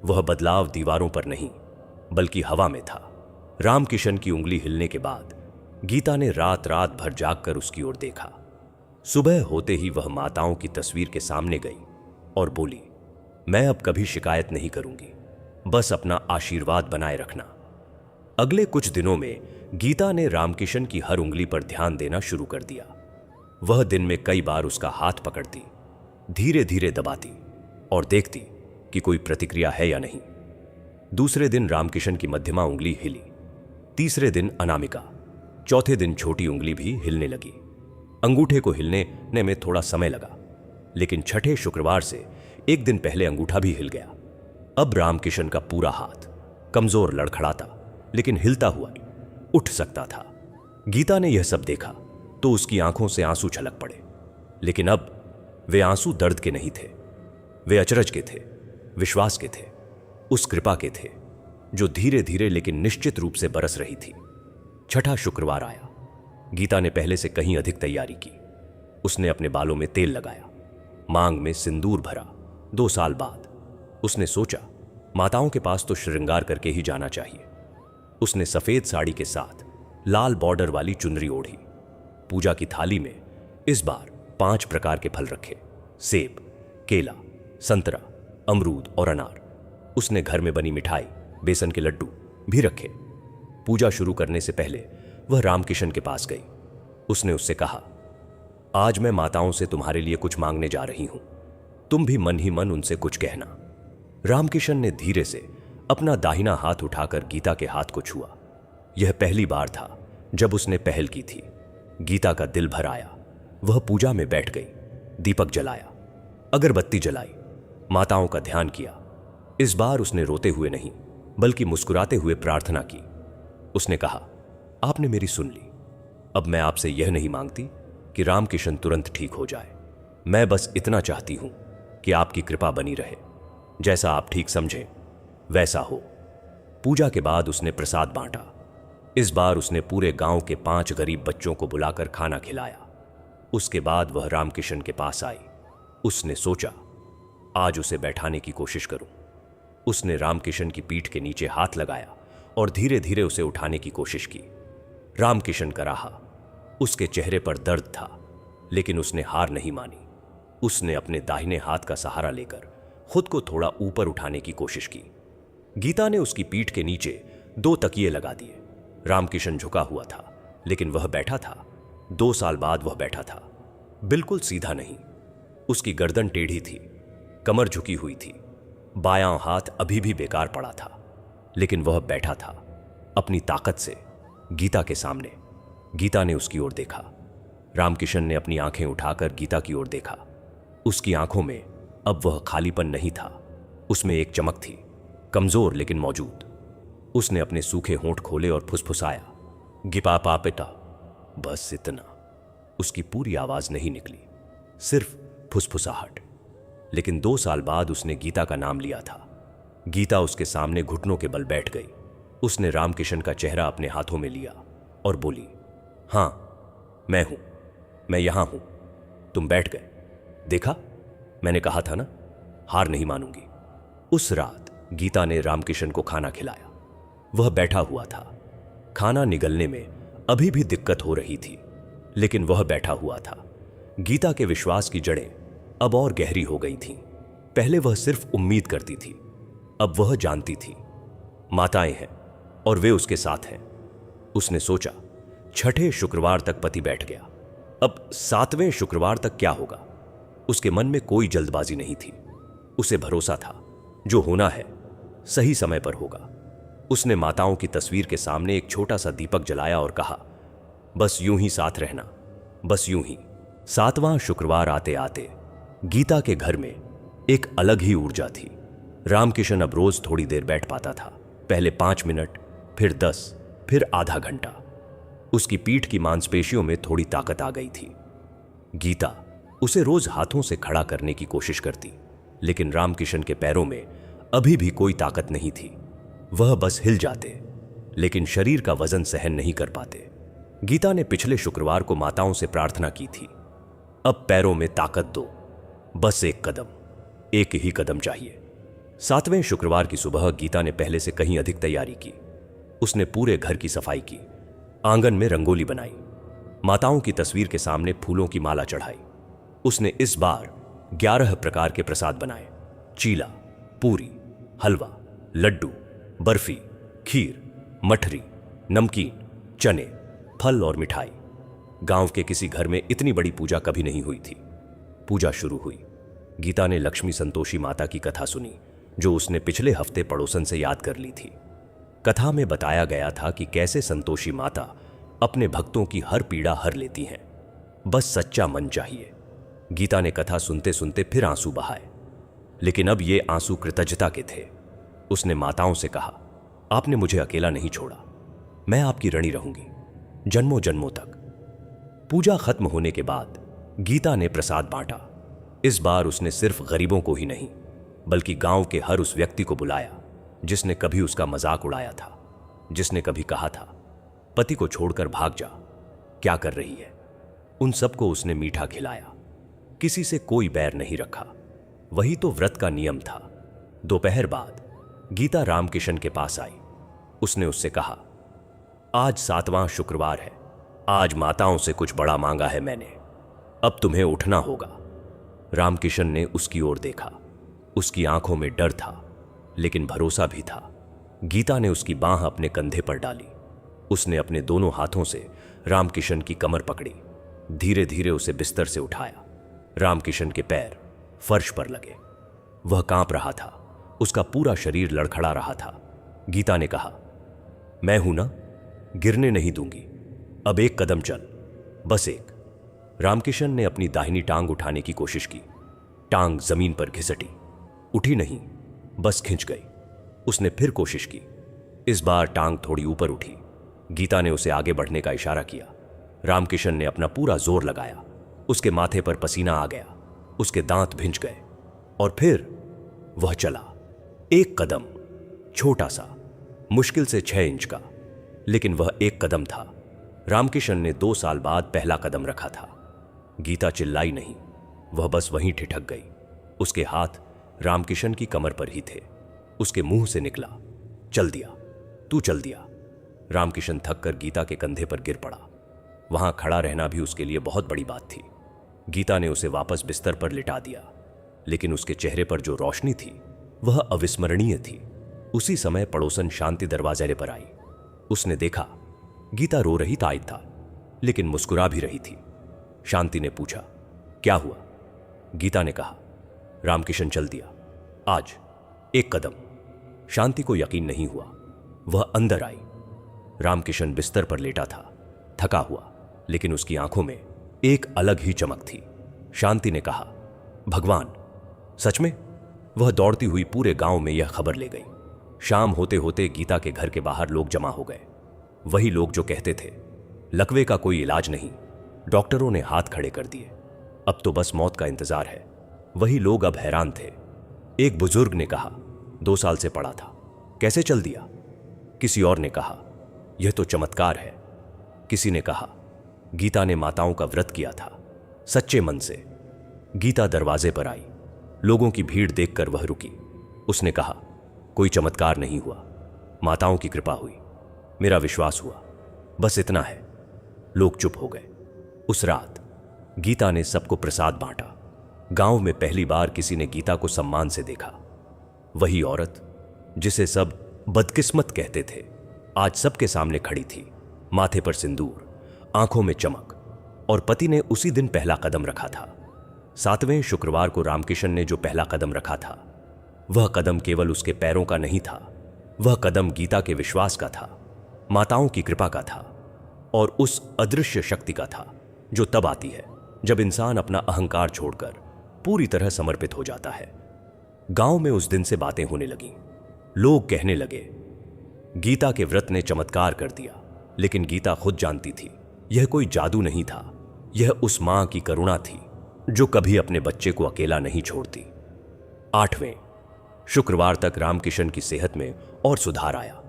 वह बदलाव दीवारों पर नहीं, बल्कि हवा में था। रामकिशन की उंगली हिलने के बाद गीता ने रात रात भर जागकर उसकी ओर देखा। सुबह होते ही वह माताओं की तस्वीर के सामने गई और बोली, मैं अब कभी शिकायत नहीं करूंगी, बस अपना आशीर्वाद बनाए रखना। अगले कुछ दिनों में गीता ने रामकिशन की हर उंगली पर ध्यान देना शुरू कर दिया। वह दिन में कई बार उसका हाथ पकड़ती, धीरे धीरे दबाती और देखती कि कोई प्रतिक्रिया है या नहीं। दूसरे दिन रामकिशन की मध्यमा उंगली हिली, तीसरे दिन अनामिका, चौथे दिन छोटी उंगली भी हिलने लगी। अंगूठे को हिलने में थोड़ा समय लगा, लेकिन छठे शुक्रवार से एक दिन पहले अंगूठा भी हिल गया। अब रामकिशन का पूरा हाथ कमजोर लड़खड़ाता, लेकिन हिलता हुआ उठ सकता था। गीता ने यह सब देखा तो उसकी आंखों से आंसू छलक पड़े, लेकिन अब वे आंसू दर्द के नहीं थे। वे अचरज के थे, विश्वास के थे, उस कृपा के थे जो धीरे धीरे लेकिन निश्चित रूप से बरस रही थी। छठा शुक्रवार आया। गीता ने पहले से कहीं अधिक तैयारी की। उसने अपने बालों में तेल लगाया, मांग में सिंदूर भरा। 2 साल बाद उसने सोचा, माताओं के पास तो श्रृंगार करके ही जाना चाहिए। उसने सफेद साड़ी के साथ लाल बॉर्डर वाली चुनरी ओढ़ी। पूजा की थाली में इस बार 5 प्रकार के फल रखे, सेब, केला, संतरा, अमरूद और अनार। उसने घर में बनी मिठाई, बेसन के लड्डू भी रखे। पूजा शुरू करने से पहले वह रामकिशन के पास गई। उसने उससे कहा, आज मैं माताओं से तुम्हारे लिए कुछ मांगने जा रही हूं, तुम भी मन ही मन उनसे कुछ कहना। रामकिशन ने धीरे से अपना दाहिना हाथ उठाकर गीता के हाथ को छुआ। यह पहली बार था जब उसने पहल की थी। गीता का दिल भर आया। वह पूजा में बैठ गई, दीपक जलाया, अगरबत्ती जलाई, माताओं का ध्यान किया। इस बार उसने रोते हुए नहीं बल्कि मुस्कुराते हुए प्रार्थना की। उसने कहा, आपने मेरी सुन ली। अब मैं आपसे यह नहीं मांगती कि रामकिशन तुरंत ठीक हो जाए। मैं बस इतना चाहती हूं कि आपकी कृपा बनी रहे। जैसा आप ठीक समझें वैसा हो। पूजा के बाद उसने प्रसाद बांटा। इस बार उसने पूरे गांव के 5 गरीब बच्चों को बुलाकर खाना खिलाया। उसके बाद वह रामकिशन के पास आई। उसने सोचा, आज उसे बैठाने की कोशिश करूं। उसने रामकिशन की पीठ के नीचे हाथ लगाया और धीरे धीरे उसे उठाने की कोशिश की। रामकिशन का रहा। उसके चेहरे पर दर्द था, लेकिन उसने हार नहीं मानी। उसने अपने दाहिने हाथ का सहारा लेकर खुद को थोड़ा ऊपर उठाने की कोशिश की। गीता ने उसकी पीठ के नीचे 2 तकिए लगा दिए। रामकिशन झुका हुआ था, लेकिन वह बैठा था। 2 साल बाद वह बैठा था, बिल्कुल सीधा नहीं। उसकी गर्दन टेढ़ी थी, कमर झुकी हुई थी, बायां हाथ अभी भी बेकार पड़ा था, लेकिन वह बैठा था अपनी ताकत से गीता के सामने। गीता ने उसकी ओर देखा। रामकिशन ने अपनी आंखें उठाकर गीता की ओर देखा। उसकी आंखों में अब वह खालीपन नहीं था, उसमें एक चमक थी, कमजोर लेकिन मौजूद। उसने अपने सूखे होंठ खोले और फुसफुसाया, गिपा पापिता। बस इतना। उसकी पूरी आवाज नहीं निकली, सिर्फ फुसफुसाहट। लेकिन 2 साल बाद उसने गीता का नाम लिया था। गीता उसके सामने घुटनों के बल बैठ गई। उसने रामकिशन का चेहरा अपने हाथों में लिया और बोली, हां, मैं हूं, मैं यहां हूं। तुम बैठ गए, देखा, मैंने कहा था ना, हार नहीं मानूंगी। उस रात गीता ने रामकिशन को खाना खिलाया। वह बैठा हुआ था। खाना निगलने में अभी भी दिक्कत हो रही थी, लेकिन वह बैठा हुआ था। गीता के विश्वास की जड़ें अब और गहरी हो गई थीं। पहले वह सिर्फ उम्मीद करती थी, अब वह जानती थी माताएं हैं और वे उसके साथ हैं। उसने सोचा, 6ठे शुक्रवार तक पति बैठ गया, अब 7वें शुक्रवार तक क्या होगा। उसके मन में कोई जल्दबाजी नहीं थी। उसे भरोसा था, जो होना है सही समय पर होगा। उसने माताओं की तस्वीर के सामने एक छोटा सा दीपक जलाया और कहा, बस यूं ही साथ रहना, बस यूं ही। 7वां शुक्रवार आते आते गीता के घर में एक अलग ही ऊर्जा थी। रामकिशन अब रोज थोड़ी देर बैठ पाता था, पहले 5 मिनट, फिर 10, फिर आधा घंटा। उसकी पीठ की मांसपेशियों में थोड़ी ताकत आ गई थी। गीता उसे रोज हाथों से खड़ा करने की कोशिश करती, लेकिन रामकिशन के पैरों में अभी भी कोई ताकत नहीं थी। वह बस हिल जाते, लेकिन शरीर का वजन सहन नहीं कर पाते। गीता ने पिछले शुक्रवार को माताओं से प्रार्थना की थी, अब पैरों में ताकत दो, बस एक कदम, एक ही कदम चाहिए। 7वें शुक्रवार की सुबह गीता ने पहले से कहीं अधिक तैयारी की। उसने पूरे घर की सफाई की, आंगन में रंगोली बनाई, माताओं की तस्वीर के सामने फूलों की माला चढ़ाई। उसने इस बार 11 प्रकार के प्रसाद बनाए, चीला, पूरी, हलवा, लड्डू, बर्फी, खीर, मठरी, नमकीन, चने, फल और मिठाई। गांव के किसी घर में इतनी बड़ी पूजा कभी नहीं हुई थी। पूजा शुरू हुई। गीता ने लक्ष्मी संतोषी माता की कथा सुनी, जो उसने पिछले हफ्ते पड़ोसन से याद कर ली थी। कथा में बताया गया था कि कैसे संतोषी माता अपने भक्तों की हर पीड़ा हर लेती हैं, बस सच्चा मन चाहिए। गीता ने कथा सुनते सुनते फिर आंसू बहाए, लेकिन अब ये आंसू कृतज्ञता के थे। उसने माताओं से कहा, आपने मुझे अकेला नहीं छोड़ा, मैं आपकी ऋणी रहूंगी जन्मों जन्मों तक। पूजा खत्म होने के बाद गीता ने प्रसाद बांटा। इस बार उसने सिर्फ गरीबों को ही नहीं, बल्कि गांव के हर उस व्यक्ति को बुलाया जिसने कभी उसका मजाक उड़ाया था, जिसने कभी कहा था, पति को छोड़कर भाग जा, क्या कर रही है। उन सबको उसने मीठा खिलाया, किसी से कोई बैर नहीं रखा। वही तो व्रत का नियम था। दोपहर बाद गीता रामकिशन के पास आई। उसने उससे कहा, आज 7वां शुक्रवार है, आज माताओं से कुछ बड़ा मांगा है मैंने, अब तुम्हें उठना होगा। रामकिशन ने उसकी ओर देखा। उसकी आंखों में डर था, लेकिन भरोसा भी था। गीता ने उसकी बांह अपने कंधे पर डाली। उसने अपने दोनों हाथों से रामकिशन की कमर पकड़ी, धीरे धीरे उसे बिस्तर से उठाया। रामकिशन के पैर फर्श पर लगे। वह कांप रहा था, उसका पूरा शरीर लड़खड़ा रहा था। गीता ने कहा, मैं हूं ना, गिरने नहीं दूंगी, अब एक कदम चल, बस एक। रामकिशन ने अपनी दाहिनी टांग उठाने की कोशिश की। टांग जमीन पर घिसटी, उठी नहीं, बस खिंच गई। उसने फिर कोशिश की। इस बार टांग थोड़ी ऊपर उठी। गीता ने उसे आगे बढ़ने का इशारा किया। रामकिशन ने अपना पूरा जोर लगाया। उसके माथे पर पसीना आ गया, उसके दांत भिंच गए, और फिर वह चला। एक कदम, छोटा सा, मुश्किल से 6 इंच का, लेकिन वह एक कदम था। रामकिशन ने 2 साल बाद पहला कदम रखा था। गीता चिल्लाई नहीं, वह बस वहीं ठिठक गई। उसके हाथ रामकिशन की कमर पर ही थे। उसके मुंह से निकला, चल दिया, तू चल दिया। रामकिशन थक कर गीता के कंधे पर गिर पड़ा। वहां खड़ा रहना भी उसके लिए बहुत बड़ी बात थी। गीता ने उसे वापस बिस्तर पर लिटा दिया, लेकिन उसके चेहरे पर जो रोशनी थी वह अविस्मरणीय थी। उसी समय पड़ोसन शांति दरवाजे पर आई। उसने देखा गीता रो रही था, लेकिन मुस्कुरा भी रही थी। शांति ने पूछा, क्या हुआ? गीता ने कहा, रामकिशन चल दिया, आज, एक कदम। शांति को यकीन नहीं हुआ। वह अंदर आई। रामकिशन बिस्तर पर लेटा था, थका हुआ, लेकिन उसकी आंखों में एक अलग ही चमक थी। शांति ने कहा, भगवान, सच में? वह दौड़ती हुई पूरे गांव में यह खबर ले गई। शाम होते होते गीता के घर के बाहर लोग जमा हो गए। वही लोग जो कहते थे लकवे का कोई इलाज नहीं। डॉक्टरों ने हाथ खड़े कर दिए, अब तो बस मौत का इंतजार है। वही लोग अब हैरान थे। एक बुजुर्ग ने कहा, 2 साल से पड़ा था, कैसे चल दिया? किसी और ने कहा, यह तो चमत्कार है। किसी ने कहा, गीता ने माताओं का व्रत किया था, सच्चे मन से। गीता दरवाजे पर आई। लोगों की भीड़ देखकर वह रुकी। उसने कहा, कोई चमत्कार नहीं हुआ, माताओं की कृपा हुई, मेरा विश्वास हुआ, बस इतना है। लोग चुप हो गए। उस रात गीता ने सबको प्रसाद बांटा। गांव में पहली बार किसी ने गीता को सम्मान से देखा। वही औरत जिसे सब बदकिस्मत कहते थे, आज सबके सामने खड़ी थी। माथे पर सिंदूर, आंखों में चमक, और पति ने उसी दिन पहला कदम रखा था। 7वें शुक्रवार को रामकिशन ने जो पहला कदम रखा था, वह कदम केवल उसके पैरों का नहीं था, वह कदम गीता के विश्वास का था, माताओं की कृपा का था, और उस अदृश्य शक्ति का था जो तब आती है जब इंसान अपना अहंकार छोड़कर पूरी तरह समर्पित हो जाता है। गांव में उस दिन से बातें होने लगीं। लोग कहने लगे, गीता के व्रत ने चमत्कार कर दिया। लेकिन गीता खुद जानती थी यह कोई जादू नहीं था, यह उस मां की करुणा थी जो कभी अपने बच्चे को अकेला नहीं छोड़ती। 8वें शुक्रवार तक रामकिशन की सेहत में और सुधार आया।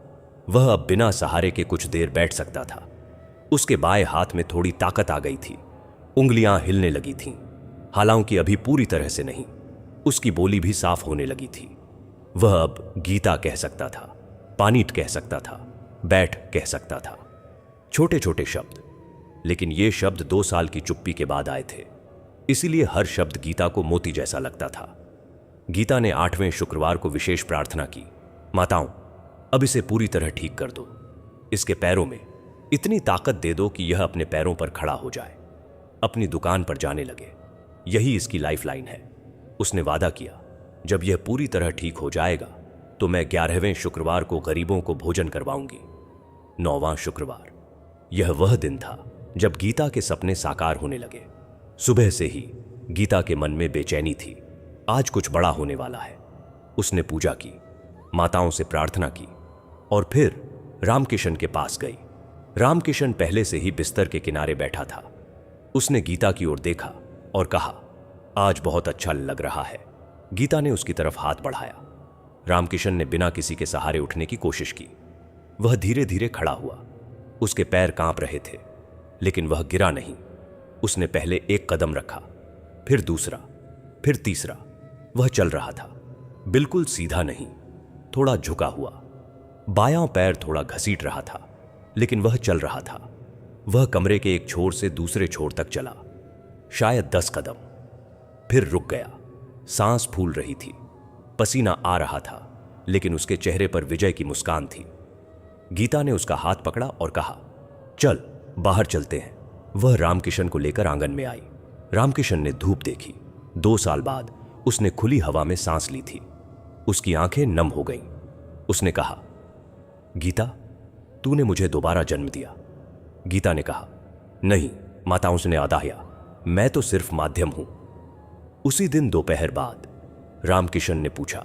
वह अब बिना सहारे के कुछ देर बैठ सकता था। उसके बाएं हाथ में थोड़ी ताकत आ गई थी, उंगलियां हिलने लगी थीं, हालांकि अभी पूरी तरह से नहीं। उसकी बोली भी साफ होने लगी थी। वह अब गीता कह सकता था, पानीट कह सकता था, बैठ कह सकता था। छोटे छोटे शब्द, लेकिन ये शब्द 2 साल की चुप्पी के बाद आए थे, इसीलिए हर शब्द गीता को मोती जैसा लगता था। गीता ने 8वें शुक्रवार को विशेष प्रार्थना की, माताओं, अब इसे पूरी तरह ठीक कर दो। इसके पैरों में इतनी ताकत दे दो कि यह अपने पैरों पर खड़ा हो जाए, अपनी दुकान पर जाने लगे। यही इसकी लाइफलाइन है। उसने वादा किया, जब यह पूरी तरह ठीक हो जाएगा तो मैं 11वें शुक्रवार को गरीबों को भोजन करवाऊंगी। 9वां शुक्रवार, यह वह दिन था जब गीता के सपने साकार होने लगे। सुबह से ही गीता के मन में बेचैनी थी, आज कुछ बड़ा होने वाला है। उसने पूजा की, माताओं से प्रार्थना की, और फिर रामकिशन के पास गई। रामकिशन पहले से ही बिस्तर के किनारे बैठा था। उसने गीता की ओर देखा और कहा, आज बहुत अच्छा लग रहा है। गीता ने उसकी तरफ हाथ बढ़ाया। रामकिशन ने बिना किसी के सहारे उठने की कोशिश की। वह धीरे धीरे खड़ा हुआ। उसके पैर कांप रहे थे, लेकिन वह गिरा नहीं। उसने पहले एक कदम रखा, फिर दूसरा, फिर तीसरा। वह चल रहा था, बिल्कुल सीधा नहीं, थोड़ा झुका हुआ। बायां पैर थोड़ा घसीट रहा था, लेकिन वह चल रहा था। वह कमरे के एक छोर से दूसरे छोर तक चला, शायद 10 कदम, फिर रुक गया। सांस फूल रही थी। पसीना आ रहा था, लेकिन उसके चेहरे पर विजय की मुस्कान थी। गीता ने उसका हाथ पकड़ा और कहा, चल बाहर चलते हैं। वह रामकिशन को लेकर आंगन में आई। रामकिशन ने धूप देखी। 2 साल बाद उसने खुली हवा में सांस ली थी। उसकी आंखें नम हो गईं। उसने कहा, गीता, तूने मुझे दोबारा जन्म दिया। गीता ने कहा, नहीं माताओं ने आदाया, मैं तो सिर्फ माध्यम हूं। उसी दिन दोपहर बाद रामकिशन ने पूछा,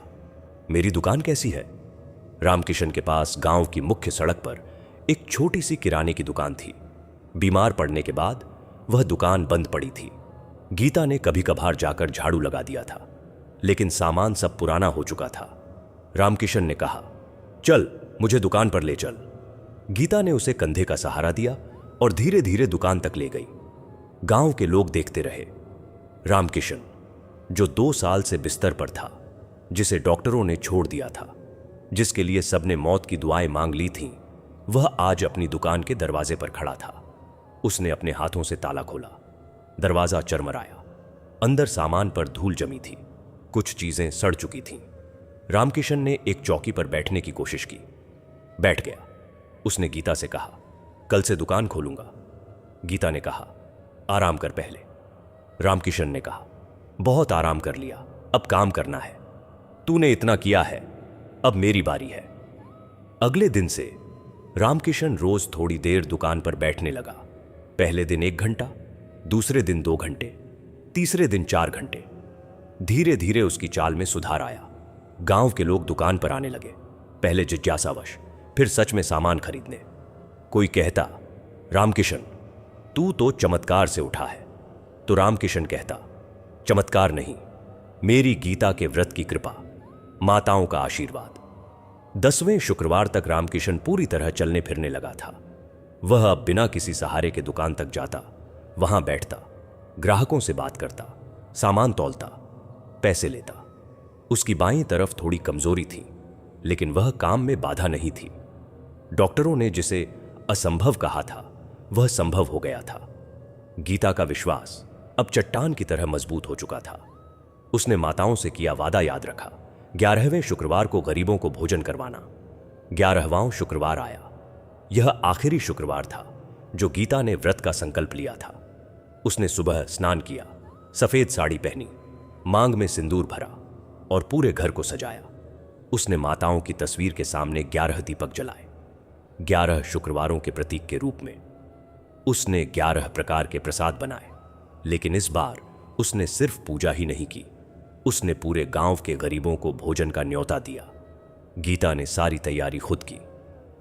मेरी दुकान कैसी है? रामकिशन के पास गांव की मुख्य सड़क पर एक छोटी सी किराने की दुकान थी। बीमार पड़ने के बाद वह दुकान बंद पड़ी थी। गीता ने कभी कभार जाकर झाड़ू लगा दिया था, लेकिन सामान सब पुराना हो चुका था। रामकिशन ने कहा, चल मुझे दुकान पर ले चल। गीता ने उसे कंधे का सहारा दिया और धीरे धीरे दुकान तक ले गई। गांव के लोग देखते रहे। रामकिशन, जो 2 साल से बिस्तर पर था, जिसे डॉक्टरों ने छोड़ दिया था, जिसके लिए सबने मौत की दुआएं मांग ली थीं, वह आज अपनी दुकान के दरवाजे पर खड़ा था। उसने अपने हाथों से ताला खोला। दरवाजा चरमराया। अंदर सामान पर धूल जमी थी। कुछ चीजें सड़ चुकी थीं। रामकिशन ने एक चौकी पर बैठने की कोशिश की। बैठ गया। उसने गीता से कहा, कल से दुकान खोलूंगा। गीता ने कहा, आराम कर पहले। रामकिशन ने कहा, बहुत आराम कर लिया, अब काम करना है। तूने इतना किया है, अब मेरी बारी है। अगले दिन से रामकिशन रोज थोड़ी देर दुकान पर बैठने लगा। पहले दिन 1 घंटा, दूसरे दिन 2 घंटे, तीसरे दिन 4 घंटे। धीरे धीरे उसकी चाल में सुधार आया। गांव के लोग दुकान पर आने लगे, पहले जिज्ञासावश, फिर सच में सामान खरीदने। कोई कहता, रामकिशन तू तो चमत्कार से उठा है। तो रामकिशन कहता, चमत्कार नहीं, मेरी गीता के व्रत की कृपा, माताओं का आशीर्वाद। 10वें शुक्रवार तक रामकिशन पूरी तरह चलने फिरने लगा था। वह अब बिना किसी सहारे के दुकान तक जाता, वहां बैठता, ग्राहकों से बात करता, सामान तौलता, पैसे लेता। उसकी बाईं तरफ थोड़ी कमजोरी थी, लेकिन वह काम में बाधा नहीं थी। डॉक्टरों ने जिसे असंभव कहा था, वह संभव हो गया था। गीता का विश्वास अब चट्टान की तरह मजबूत हो चुका था। उसने माताओं से किया वादा याद रखा, 11वें शुक्रवार को गरीबों को भोजन करवाना। 11वां शुक्रवार आया। यह आखिरी शुक्रवार था जो गीता ने व्रत का संकल्प लिया था। उसने सुबह स्नान किया, सफेद साड़ी पहनी, मांग में सिंदूर भरा और पूरे घर को सजाया। उसने माताओं की तस्वीर के सामने 11 दीपक जलाए। 11 शुक्रवारों के प्रतीक के रूप में उसने 11 प्रकार के प्रसाद बनाए। लेकिन इस बार उसने सिर्फ पूजा ही नहीं की, उसने पूरे गांव के गरीबों को भोजन का न्योता दिया। गीता ने सारी तैयारी खुद की।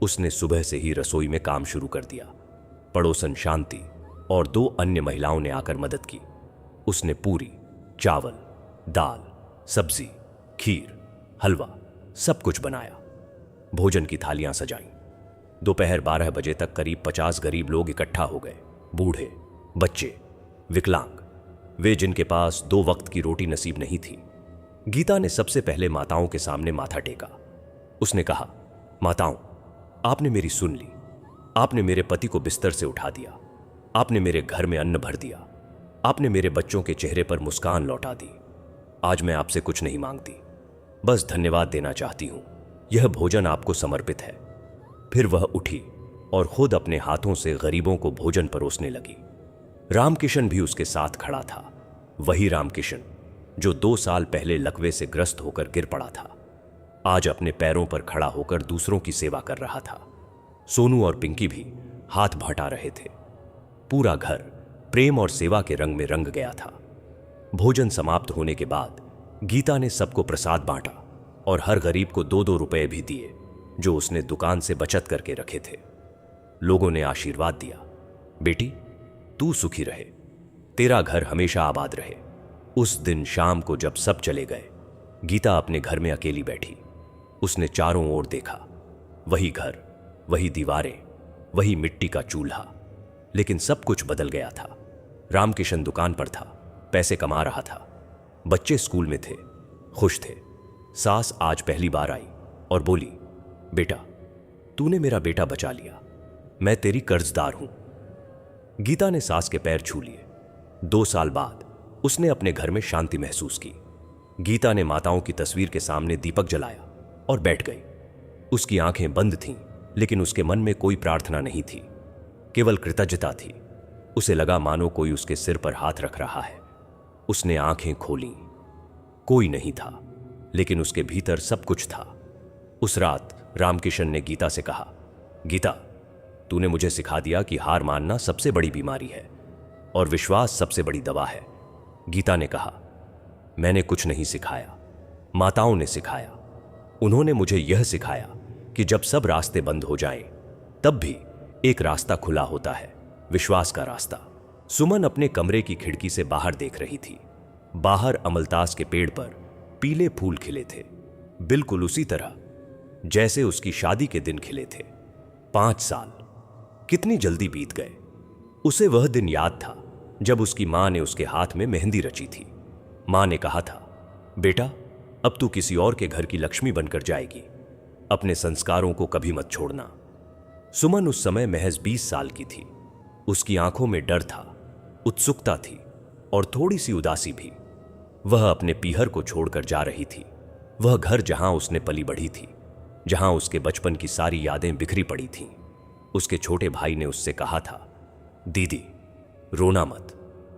उसने सुबह से ही रसोई में काम शुरू कर दिया। पड़ोसन शांति और 2 अन्य महिलाओं ने आकर मदद की। उसने पूरी, चावल, दाल, सब्जी, खीर, हलवा सब कुछ बनाया। भोजन की थालियां सजाईं। दोपहर 12 बजे तक करीब 50 गरीब लोग इकट्ठा हो गए। बूढ़े, बच्चे, विकलांग, वे जिनके पास 2 वक्त की रोटी नसीब नहीं थी। गीता ने सबसे पहले माताओं के सामने माथा टेका। उसने कहा, माताओं, आपने मेरी सुन ली। आपने मेरे पति को बिस्तर से उठा दिया। आपने मेरे घर में अन्न भर दिया। आपने मेरे बच्चों के चेहरे पर मुस्कान लौटा दी। आज मैं आपसे कुछ नहीं मांगती, बस धन्यवाद देना चाहती हूं। यह भोजन आपको समर्पित है। फिर वह उठी और खुद अपने हाथों से गरीबों को भोजन परोसने लगी। रामकिशन भी उसके साथ खड़ा था। वही रामकिशन जो 2 साल पहले लकवे से ग्रस्त होकर गिर पड़ा था, आज अपने पैरों पर खड़ा होकर दूसरों की सेवा कर रहा था। सोनू और पिंकी भी हाथ बटा रहे थे। पूरा घर प्रेम और सेवा के रंग में रंग गया था। भोजन समाप्त होने के बाद गीता ने सबको प्रसाद बांटा और हर गरीब को 2-2 रुपए भी दिए, जो उसने दुकान से बचत करके रखे थे। लोगों ने आशीर्वाद दिया, बेटी तू सुखी रहे, तेरा घर हमेशा आबाद रहे। उस दिन शाम को जब सब चले गए, गीता अपने घर में अकेली बैठी। उसने चारों ओर देखा। वही घर, वही दीवारें, वही मिट्टी का चूल्हा, लेकिन सब कुछ बदल गया था। रामकिशन दुकान पर था, पैसे कमा रहा था। बच्चे स्कूल में थे, खुश थे। सास आज पहली बार आई और बोली, बेटा तूने मेरा बेटा बचा लिया, मैं तेरी कर्जदार हूं। गीता ने सास के पैर छू लिए। 2 साल बाद उसने अपने घर में शांति महसूस की। गीता ने माताओं की तस्वीर के सामने दीपक जलाया और बैठ गई। उसकी आंखें बंद थीं, लेकिन उसके मन में कोई प्रार्थना नहीं थी, केवल कृतज्ञता थी। उसे लगा मानो कोई उसके सिर पर हाथ रख रहा है। उसने आंखें खोलीं। कोई नहीं था, लेकिन उसके भीतर सब कुछ था। उस रात रामकिशन ने गीता से कहा, गीता, तूने मुझे सिखा दिया कि हार मानना सबसे बड़ी बीमारी है और विश्वास सबसे बड़ी दवा है। गीता ने कहा, मैंने कुछ नहीं सिखाया, माताओं ने सिखाया। उन्होंने मुझे यह सिखाया कि जब सब रास्ते बंद हो जाएं, तब भी एक रास्ता खुला होता है, विश्वास का रास्ता। सुमन अपने कमरे की खिड़की से बाहर देख रही थी। बाहर अमलतास के पेड़ पर पीले फूल खिले थे, बिल्कुल उसी तरह जैसे उसकी शादी के दिन खिले थे। 5 साल कितनी जल्दी बीत गए। उसे वह दिन याद था जब उसकी मां ने उसके हाथ में मेहंदी रची थी। मां ने कहा था, बेटा, अब तू किसी और के घर की लक्ष्मी बनकर जाएगी, अपने संस्कारों को कभी मत छोड़ना। सुमन उस समय महज 20 साल की थी। उसकी आंखों में डर था, उत्सुकता थी और थोड़ी सी उदासी भी। वह अपने पीहर को छोड़कर जा रही थी, वह घर जहां उसने पली बढ़ी थी, जहां उसके बचपन की सारी यादें बिखरी पड़ी थीं। उसके छोटे भाई ने उससे कहा था, दीदी, रोना मत,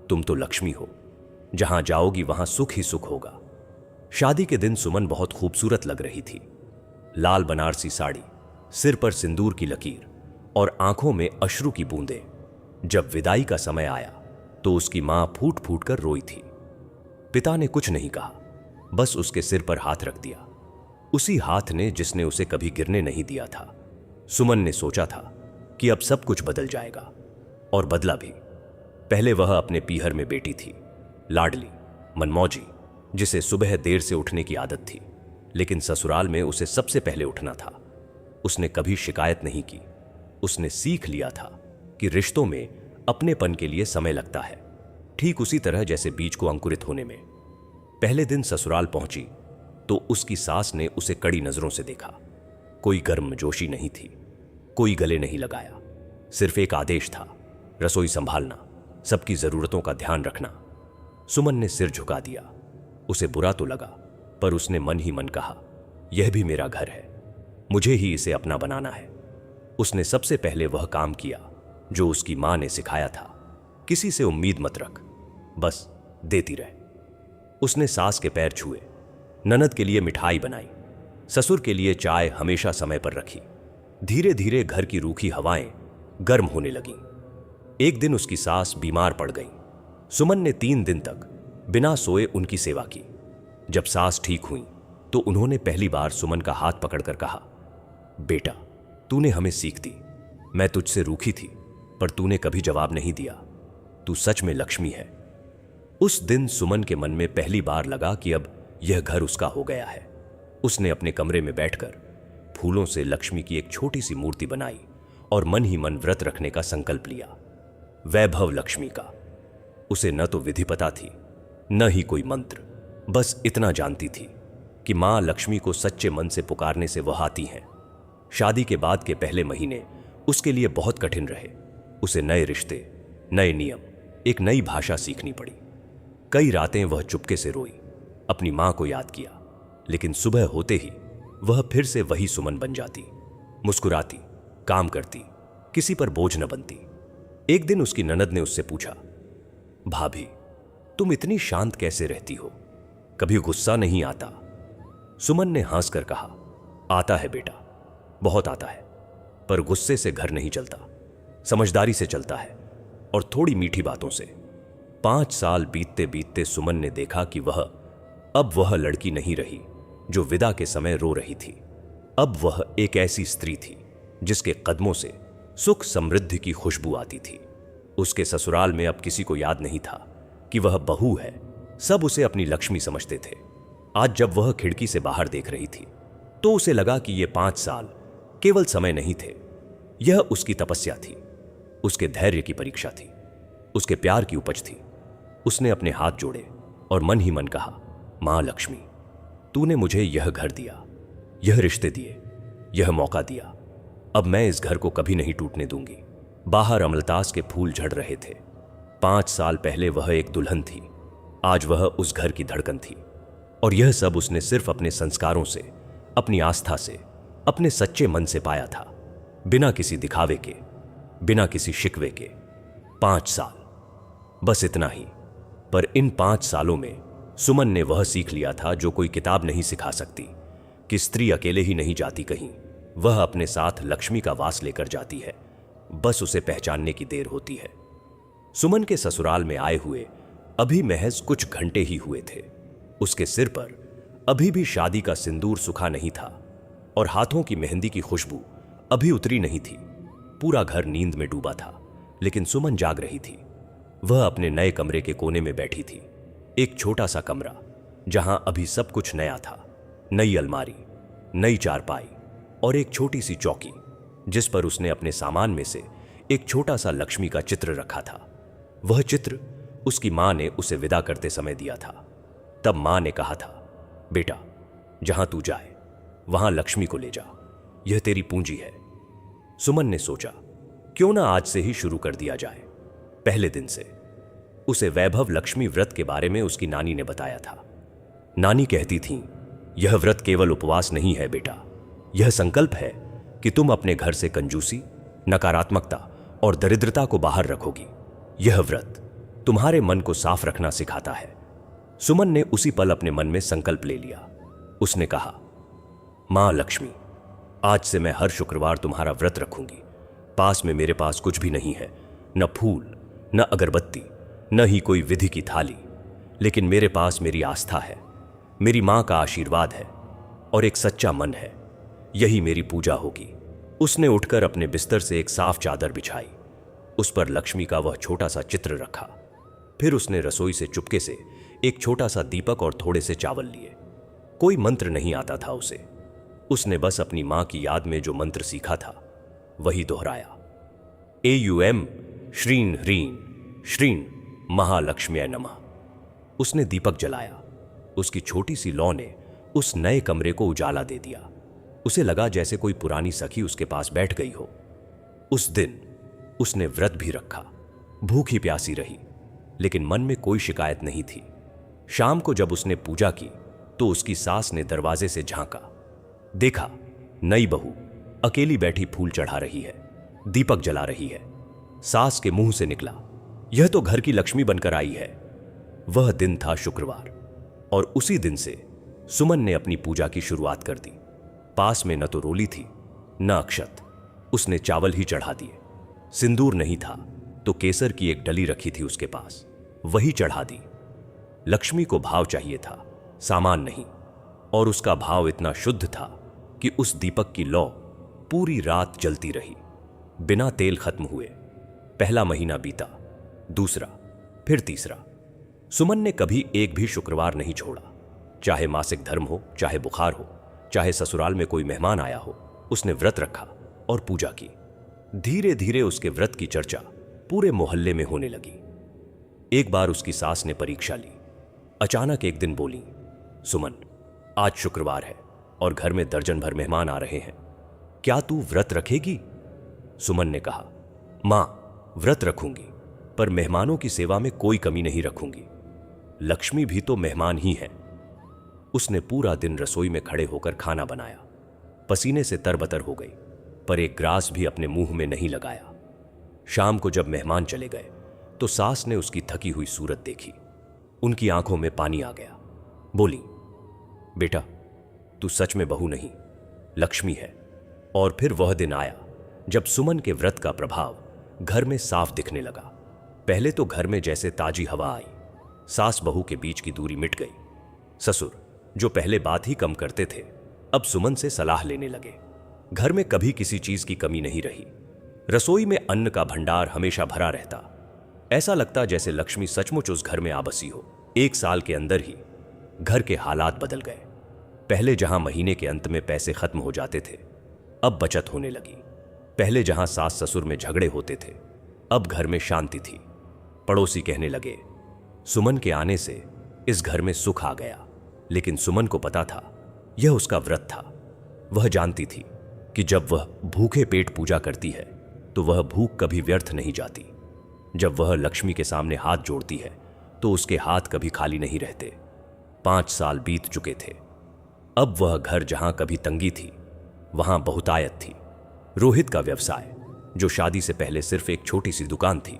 तुम तो लक्ष्मी हो, जहां जाओगी वहां सुख ही सुख होगा। शादी के दिन सुमन बहुत खूबसूरत लग रही थी। लाल बनारसी साड़ी, सिर पर सिंदूर की लकीर और आंखों में अश्रु की बूंदें। जब विदाई का समय आया तो उसकी मां फूट फूट कर रोई थी। पिता ने कुछ नहीं कहा, बस उसके सिर पर हाथ रख दिया, उसी हाथ ने जिसने उसे कभी गिरने नहीं दिया था। सुमन ने सोचा था कि अब सब कुछ बदल जाएगा, और बदला भी। पहले वह अपने पीहर में बेटी थी, लाडली, मनमौजी, जिसे सुबह देर से उठने की आदत थी, लेकिन ससुराल में उसे सबसे पहले उठना था। उसने कभी शिकायत नहीं की। उसने सीख लिया था कि रिश्तों में अपनेपन के लिए समय लगता है, ठीक उसी तरह जैसे बीज को अंकुरित होने में। पहले दिन ससुराल पहुंची तो उसकी सास ने उसे कड़ी नजरों से देखा। कोई गर्मजोशी नहीं थी, कोई गले नहीं लगाया, सिर्फ एक आदेश था, रसोई संभालना, सबकी जरूरतों का ध्यान रखना। सुमन ने सिर झुका दिया। उसे बुरा तो लगा, पर उसने मन ही मन कहा, यह भी मेरा घर है, मुझे ही इसे अपना बनाना है। उसने सबसे पहले वह काम किया जो उसकी मां ने सिखाया था, किसी से उम्मीद मत रख, बस देती रह। उसने सास के पैर छुए, ननद के लिए मिठाई बनाई, ससुर के लिए चाय हमेशा समय पर रखी। धीरे धीरे घर की रूखी हवाएं गर्म होने लगीं। एक दिन उसकी सास बीमार पड़ गई। सुमन ने 3 दिन तक बिना सोए उनकी सेवा की। जब सास ठीक हुई तो उन्होंने पहली बार सुमन का हाथ पकड़कर कहा, बेटा, तूने हमें सीख दी। मैं तुझसे रूखी थी, पर तूने कभी जवाब नहीं दिया। तू सच में लक्ष्मी है। उस दिन सुमन के मन में पहली बार लगा कि अब यह घर उसका हो गया है। उसने अपने कमरे में बैठकर फूलों से लक्ष्मी की एक छोटी सी मूर्ति बनाई और मन ही मन व्रत रखने का संकल्प लिया, वैभव लक्ष्मी का। उसे न तो विधि पता थी, न ही कोई मंत्र, बस इतना जानती थी कि मां लक्ष्मी को सच्चे मन से पुकारने से वह आती हैं। शादी के बाद के पहले महीने उसके लिए बहुत कठिन रहे। उसे नए रिश्ते, नए नियम, एक नई भाषा सीखनी पड़ी। कई रातें वह चुपके से रोई, अपनी मां को याद किया, लेकिन सुबह होते ही वह फिर से वही सुमन बन जाती, मुस्कुराती, काम करती, किसी पर बोझ न बनती। एक दिन उसकी ननद ने उससे पूछा, भाभी, तुम इतनी शांत कैसे रहती हो? कभी गुस्सा नहीं आता? सुमन ने हंसकर कहा, आता है बेटा, बहुत आता है, पर गुस्से से घर नहीं चलता, समझदारी से चलता है और थोड़ी मीठी बातों से। 5 साल बीतते बीतते सुमन ने देखा कि अब वह लड़की नहीं रही जो विदा के समय रो रही थी। अब वह एक ऐसी स्त्री थी जिसके कदमों से सुख समृद्धि की खुशबू आती थी। उसके ससुराल में अब किसी को याद नहीं था कि वह बहू है। सब उसे अपनी लक्ष्मी समझते थे। आज जब वह खिड़की से बाहर देख रही थी तो उसे लगा कि ये 5 साल केवल समय नहीं थे, यह उसकी तपस्या थी, उसके धैर्य की परीक्षा थी, उसके प्यार की उपज थी। उसने अपने हाथ जोड़े और मन ही मन कहा, मां लक्ष्मी, तूने मुझे यह घर दिया, यह रिश्ते दिए, यह मौका दिया। अब मैं इस घर को कभी नहीं टूटने दूंगी। बाहर अमलतास के फूल झड़ रहे थे। 5 साल पहले वह एक दुल्हन थी, आज वह उस घर की धड़कन थी। और यह सब उसने सिर्फ अपने संस्कारों से, अपनी आस्था से, अपने सच्चे मन से पाया था, बिना किसी दिखावे के, बिना किसी शिकवे के। 5 साल, बस इतना ही। पर इन 5 सालों में सुमन ने वह सीख लिया था जो कोई किताब नहीं सिखा सकती, कि स्त्री अकेले ही नहीं जाती कहीं, वह अपने साथ लक्ष्मी का वास लेकर जाती है, बस उसे पहचानने की देर होती है। सुमन के ससुराल में आए हुए अभी महज कुछ घंटे ही हुए थे। उसके सिर पर अभी भी शादी का सिंदूर सूखा नहीं था और हाथों की मेहंदी की खुशबू अभी उतरी नहीं थी। पूरा घर नींद में डूबा था, लेकिन सुमन जाग रही थी। वह अपने नए कमरे के कोने में बैठी थी। एक छोटा सा कमरा जहां अभी सब कुछ नया था। नई अलमारी, नई चारपाई और एक छोटी सी चौकी जिस पर उसने अपने सामान में से एक छोटा सा लक्ष्मी का चित्र रखा था। वह चित्र उसकी मां ने उसे विदा करते समय दिया था। तब मां ने कहा था, बेटा, जहां तू जाए वहां लक्ष्मी को ले जा, यह तेरी पूंजी है। सुमन ने सोचा, क्यों ना आज से ही शुरू कर दिया जाए। पहले दिन से उसे वैभव लक्ष्मी व्रत के बारे में उसकी नानी ने बताया था। नानी कहती थीं, यह व्रत केवल उपवास नहीं है बेटा, यह संकल्प है कि तुम अपने घर से कंजूसी, नकारात्मकता और दरिद्रता को बाहर रखोगी। यह व्रत तुम्हारे मन को साफ रखना सिखाता है। सुमन ने उसी पल अपने मन में संकल्प ले लिया। उसने कहा, मां लक्ष्मी, आज से मैं हर शुक्रवार तुम्हारा व्रत रखूंगी। पास में मेरे पास कुछ भी नहीं है, न फूल, न अगरबत्ती, न ही कोई विधि की थाली, लेकिन मेरे पास मेरी आस्था है, मेरी मां का आशीर्वाद है और एक सच्चा मन है। यही मेरी पूजा होगी। उसने उठकर अपने बिस्तर से एक साफ चादर बिछाई, उस पर लक्ष्मी का वह छोटा सा चित्र रखा। फिर उसने रसोई से चुपके से एक छोटा सा दीपक और थोड़े से चावल लिए। कोई मंत्र नहीं आता था उसे। उसने बस अपनी मां की याद में जो मंत्र सीखा था वही दोहराया। AUM श्रीं ह्रीं श्रीं महालक्ष्म्यै नमः। उसने दीपक जलाया। उसकी छोटी सी लौ ने उस नए कमरे को उजाला दे दिया। उसे लगा जैसे कोई पुरानी सखी उसके पास बैठ गई हो। उस दिन उसने व्रत भी रखा, भूखी प्यासी रही, लेकिन मन में कोई शिकायत नहीं थी। शाम को जब उसने पूजा की तो उसकी सास ने दरवाजे से झांका। देखा, नई बहू अकेली बैठी फूल चढ़ा रही है, दीपक जला रही है। सास के मुंह से निकला, यह तो घर की लक्ष्मी बनकर आई है। वह दिन था शुक्रवार और उसी दिन से सुमन ने अपनी पूजा की शुरुआत कर दी। पास में न तो रोली थी न अक्षत। उसने चावल ही चढ़ा दिए। सिंदूर नहीं था तो केसर की एक डली रखी थी उसके पास, वही चढ़ा दी। लक्ष्मी को भाव चाहिए था, सामान नहीं, और उसका भाव इतना शुद्ध था कि उस दीपक की लौ पूरी रात जलती रही, बिना तेल खत्म हुए। पहला महीना बीता, दूसरा, फिर तीसरा। सुमन ने कभी एक भी शुक्रवार नहीं छोड़ा। चाहे मासिक धर्म हो, चाहे बुखार हो, चाहे ससुराल में कोई मेहमान आया हो, उसने व्रत रखा और पूजा की। धीरे धीरे उसके व्रत की चर्चा पूरे मोहल्ले में होने लगी। एक बार उसकी सास ने परीक्षा ली। अचानक एक दिन बोली, सुमन, आज शुक्रवार है और घर में दर्जन भर मेहमान आ रहे हैं, क्या तू व्रत रखेगी? सुमन ने कहा, मां, व्रत रखूंगी, पर मेहमानों की सेवा में कोई कमी नहीं रखूंगी। लक्ष्मी भी तो मेहमान ही है। उसने पूरा दिन रसोई में खड़े होकर खाना बनाया। पसीने से तरबतर हो गई, पर एक ग्रास भी अपने मुंह में नहीं लगाया। शाम को जब मेहमान चले गए तो सास ने उसकी थकी हुई सूरत देखी। उनकी आंखों में पानी आ गया। बोली, बेटा, तू सच में बहू नहीं, लक्ष्मी है। और फिर वह दिन आया जब सुमन के व्रत का प्रभाव घर में साफ दिखने लगा। पहले तो घर में जैसे ताजी हवा आई। सास बहू के बीच की दूरी मिट गई। ससुर, जो पहले बात ही कम करते थे, अब सुमन से सलाह लेने लगे। घर में कभी किसी चीज की कमी नहीं रही। रसोई में अन्न का भंडार हमेशा भरा रहता। ऐसा लगता जैसे लक्ष्मी सचमुच उस घर में आ बसी हो। 1 साल के अंदर ही घर के हालात बदल गए। पहले जहां महीने के अंत में पैसे खत्म हो जाते थे, अब बचत होने लगी। पहले जहां सास ससुर में झगड़े होते थे, अब घर में शांति थी। पड़ोसी कहने लगे, सुमन के आने से इस घर में सुख आ गया। लेकिन सुमन को पता था यह उसका व्रत था। वह जानती थी कि जब वह भूखे पेट पूजा करती है तो वह भूख कभी व्यर्थ नहीं जाती। जब वह लक्ष्मी के सामने हाथ जोड़ती है तो उसके हाथ कभी खाली नहीं रहते। 5 साल बीत चुके थे। अब वह घर जहां कभी तंगी थी, वहां बहुतायत थी। रोहित का व्यवसाय, जो शादी से पहले सिर्फ एक छोटी सी दुकान थी,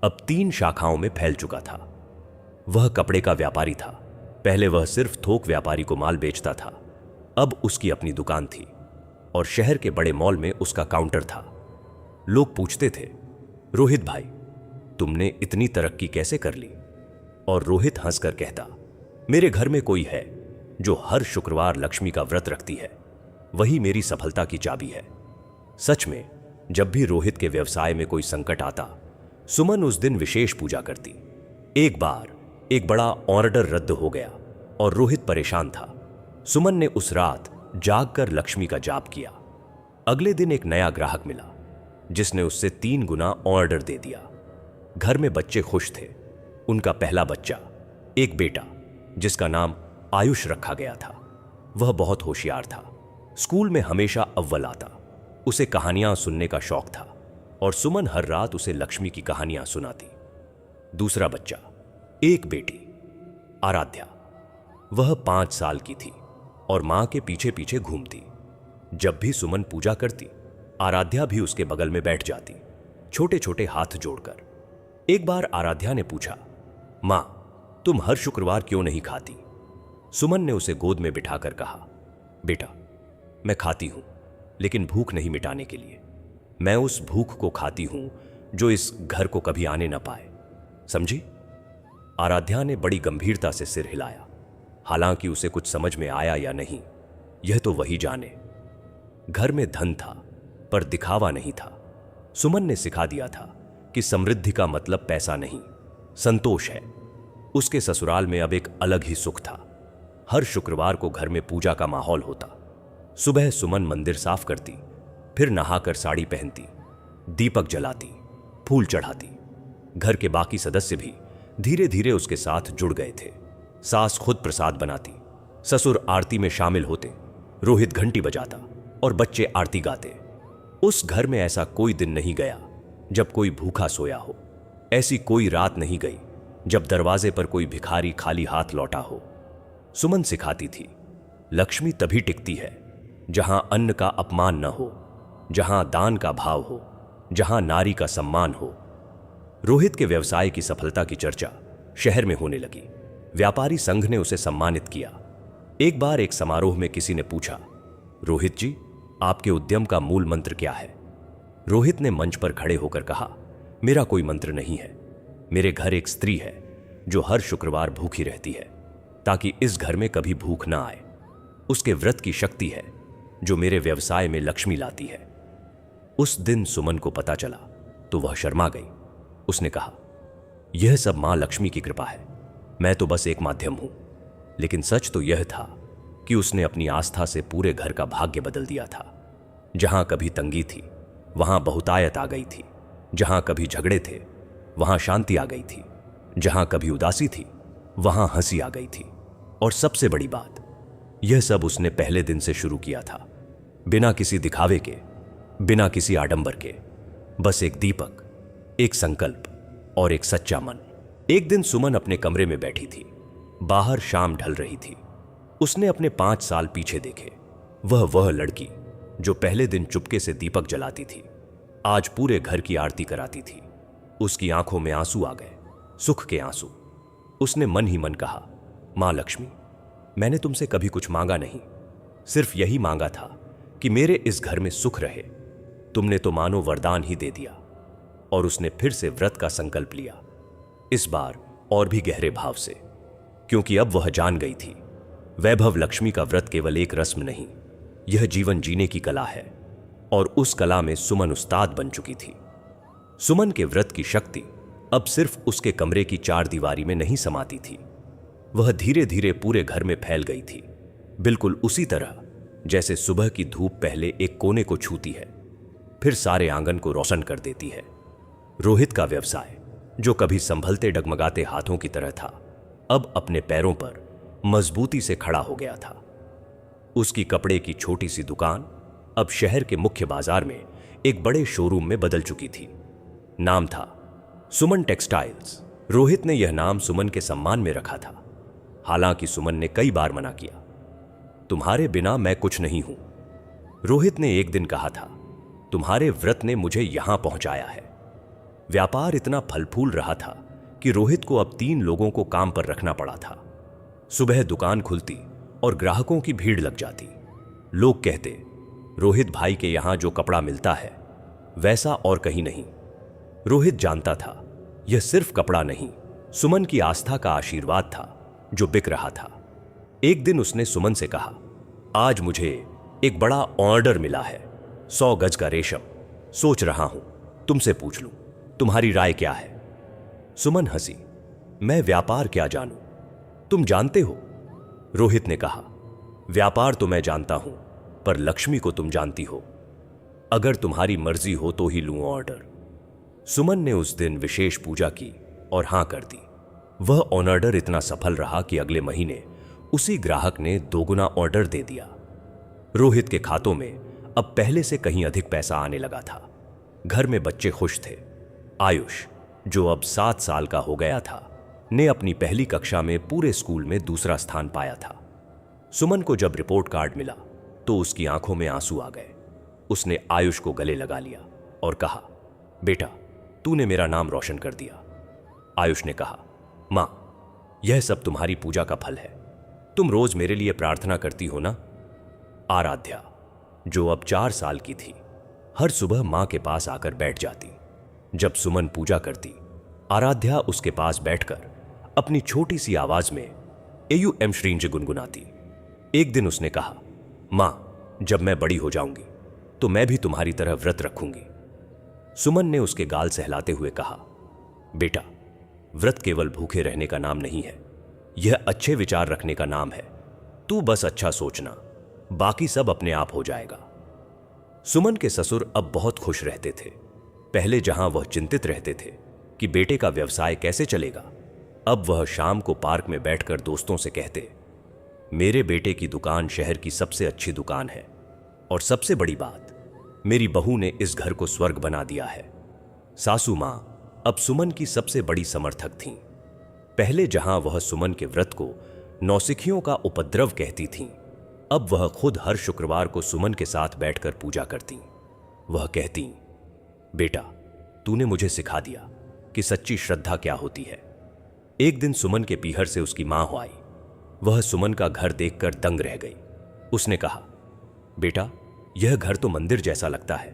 अब 3 शाखाओं में फैल चुका था। वह कपड़े का व्यापारी था। पहले वह सिर्फ थोक व्यापारी को माल बेचता था, अब उसकी अपनी दुकान थी और शहर के बड़े मॉल में उसका काउंटर था। लोग पूछते थे, रोहित भाई, तुमने इतनी तरक्की कैसे कर ली? और रोहित हंसकर कहता, मेरे घर में कोई है जो हर शुक्रवार लक्ष्मी का व्रत रखती है, वही मेरी सफलता की चाबी है। सच में, जब भी रोहित के व्यवसाय में कोई संकट आता, सुमन उस दिन विशेष पूजा करती। एक बार एक बड़ा ऑर्डर रद्द हो गया और रोहित परेशान था। सुमन ने उस रात जागकर लक्ष्मी का जाप किया। अगले दिन एक नया ग्राहक मिला जिसने उससे 3 गुना ऑर्डर दे दिया। घर में बच्चे खुश थे। उनका पहला बच्चा, एक बेटा जिसका नाम आयुष रखा गया था। वह बहुत होशियार था, स्कूल में हमेशा अव्वल आता। उसे कहानियां सुनने का शौक था और सुमन हर रात उसे लक्ष्मी की कहानियां सुनाती। दूसरा बच्चा, एक बेटी, आराध्या। वह 5 साल की थी और मां के पीछे पीछे घूमती। जब भी सुमन पूजा करती, आराध्या भी उसके बगल में बैठ जाती, छोटे छोटे हाथ जोड़कर। एक बार आराध्या ने पूछा, मां, तुम हर शुक्रवार क्यों नहीं खाती? सुमन ने उसे गोद में बिठाकर कहा, बेटा, मैं खाती हूं, लेकिन भूख नहीं मिटाने के लिए। मैं उस भूख को खाती हूं जो इस घर को कभी आने न पाए, समझी? आराध्या ने बड़ी गंभीरता से सिर हिलाया। हालांकि उसे कुछ समझ में आया या नहीं, यह तो वही जाने। घर में धन था, पर दिखावा नहीं था। सुमन ने सिखा दिया था कि समृद्धि का मतलब पैसा नहीं, संतोष है। उसके ससुराल में अब एक अलग ही सुख था। हर शुक्रवार को घर में पूजा का माहौल होता। सुबह सुमन मंदिर साफ करती, फिर नहाकर साड़ी पहनती, दीपक जलाती, फूल चढ़ाती। घर के बाकी सदस्य भी धीरे धीरे उसके साथ जुड़ गए थे। सास खुद प्रसाद बनाती, ससुर आरती में शामिल होते, रोहित घंटी बजाता और बच्चे आरती गाते। उस घर में ऐसा कोई दिन नहीं गया जब कोई भूखा सोया हो। ऐसी कोई रात नहीं गई जब दरवाजे पर कोई भिखारी खाली हाथ लौटा हो। सुमन सिखाती थी, लक्ष्मी तभी टिकती है जहां अन्न का अपमान न हो, जहां दान का भाव हो, जहां नारी का सम्मान हो। रोहित के व्यवसाय की सफलता की चर्चा शहर में होने लगी। व्यापारी संघ ने उसे सम्मानित किया। एक बार एक समारोह में किसी ने पूछा, रोहित जी, आपके उद्यम का मूल मंत्र क्या है? रोहित ने मंच पर खड़े होकर कहा, मेरा कोई मंत्र नहीं है। मेरे घर एक स्त्री है जो हर शुक्रवार भूखी रहती है ताकि इस घर में कभी भूख ना आए। उसके व्रत की शक्ति है जो मेरे व्यवसाय में लक्ष्मी लाती है। उस दिन सुमन को पता चला तो वह शर्मा गई। उसने कहा, यह सब मां लक्ष्मी की कृपा है, मैं तो बस एक माध्यम हूं। लेकिन सच तो यह था कि उसने अपनी आस्था से पूरे घर का भाग्य बदल दिया था। जहां कभी तंगी थी, वहां बहुतायत आ गई थी। जहां कभी झगड़े थे, वहां शांति आ गई थी। जहां कभी उदासी थी, वहां हंसी आ गई थी। और सबसे बड़ी बात, यह सब उसने पहले दिन से शुरू किया था, बिना किसी दिखावे के, बिना किसी आडंबर के। बस एक दीपक, एक संकल्प और एक सच्चा मन। एक दिन सुमन अपने कमरे में बैठी थी। बाहर शाम ढल रही थी। उसने अपने 5 साल पीछे देखे। वह लड़की जो पहले दिन चुपके से दीपक जलाती थी, आज पूरे घर की आरती कराती थी। उसकी आंखों में आंसू आ गए, सुख के आंसू। उसने मन ही मन कहा, मां लक्ष्मी, मैंने तुमसे कभी कुछ मांगा नहीं, सिर्फ यही मांगा था कि मेरे इस घर में सुख रहे। तुमने तो मानो वरदान ही दे दिया। और उसने फिर से व्रत का संकल्प लिया, इस बार और भी गहरे भाव से, क्योंकि अब वह जान गई थी, वैभव लक्ष्मी का व्रत केवल एक रस्म नहीं, यह जीवन जीने की कला है। और उस कला में सुमन उस्ताद बन चुकी थी। सुमन के व्रत की शक्ति अब सिर्फ उसके कमरे की 4 दीवारी में नहीं समाती थी, वह धीरे धीरे पूरे घर में फैल गई थी। बिल्कुल उसी तरह जैसे सुबह की धूप पहले एक कोने को छूती है, फिर सारे आंगन को रोशन कर देती है। रोहित का व्यवसाय, जो कभी संभलते डगमगाते हाथों की तरह था, अब अपने पैरों पर मजबूती से खड़ा हो गया था। उसकी कपड़े की छोटी सी दुकान अब शहर के मुख्य बाजार में एक बड़े शोरूम में बदल चुकी थी। नाम था सुमन टेक्सटाइल्स। रोहित ने यह नाम सुमन के सम्मान में रखा था। हालांकि सुमन ने कई बार मना किया। तुम्हारे बिना मैं कुछ नहीं हूं। रोहित ने एक दिन कहा था, तुम्हारे व्रत ने मुझे यहां पहुंचाया है। व्यापार इतना फल फूल रहा था कि रोहित को अब 3 लोगों को काम पर रखना पड़ा था। सुबह दुकान खुलती और ग्राहकों की भीड़ लग जाती। लोग कहते, रोहित भाई के यहां जो कपड़ा मिलता है वैसा और कहीं नहीं। रोहित जानता था यह सिर्फ कपड़ा नहीं, सुमन की आस्था का आशीर्वाद था जो बिक रहा था। एक दिन उसने सुमन से कहा, आज मुझे एक बड़ा ऑर्डर मिला है, 100 गज का रेशम। सोच रहा हूं तुमसे पूछ लूं, तुम्हारी राय क्या है? सुमन हंसी, मैं व्यापार क्या जानूं, तुम जानते हो। रोहित ने कहा, व्यापार तो मैं जानता हूं, पर लक्ष्मी को तुम जानती हो। अगर तुम्हारी मर्जी हो तो ही लूं ऑर्डर। सुमन ने उस दिन विशेष पूजा की और हां कर दी। वह ऑर्डर इतना सफल रहा कि अगले महीने उसी ग्राहक ने 2 गुना ऑर्डर दे दिया। रोहित के खातों में अब पहले से कहीं अधिक पैसा आने लगा था। घर में बच्चे खुश थे। आयुष, जो अब 7 साल का हो गया था, ने अपनी पहली कक्षा में पूरे स्कूल में दूसरा स्थान पाया था। सुमन को जब रिपोर्ट कार्ड मिला तो उसकी आंखों में आंसू आ गए। उसने आयुष को गले लगा लिया और कहा, बेटा, तूने मेरा नाम रोशन कर दिया। आयुष ने कहा, मां, यह सब तुम्हारी पूजा का फल है। तुम रोज मेरे लिए प्रार्थना करती हो ना। आराध्या, जो अब 4 साल की थी, हर सुबह मां के पास आकर बैठ जाती। जब सुमन पूजा करती, आराध्या उसके पास बैठकर अपनी छोटी सी आवाज में एयू एम श्रींज गुनगुनाती। एक दिन उसने कहा, मां, जब मैं बड़ी हो जाऊंगी तो मैं भी तुम्हारी तरह व्रत रखूंगी। सुमन ने उसके गाल सहलाते हुए कहा, बेटा, व्रत केवल भूखे रहने का नाम नहीं है, यह अच्छे विचार रखने का नाम है। तू बस अच्छा सोचना, बाकी सब अपने आप हो जाएगा। सुमन के ससुर अब बहुत खुश रहते थे। पहले जहां वह चिंतित रहते थे कि बेटे का व्यवसाय कैसे चलेगा, अब वह शाम को पार्क में बैठकर दोस्तों से कहते, मेरे बेटे की दुकान शहर की सबसे अच्छी दुकान है, और सबसे बड़ी बात, मेरी बहू ने इस घर को स्वर्ग बना दिया है। सासू मां अब सुमन की सबसे बड़ी समर्थक थीं। पहले जहां वह सुमन के व्रत को नौसिखियों का उपद्रव कहती थीं, अब वह खुद हर शुक्रवार को सुमन के साथ बैठकर पूजा करती। वह कहती, बेटा, तूने मुझे सिखा दिया कि सच्ची श्रद्धा क्या होती है। एक दिन सुमन के पीहर से उसकी मां आई। वह सुमन का घर देखकर दंग रह गई। उसने कहा, बेटा, यह घर तो मंदिर जैसा लगता है।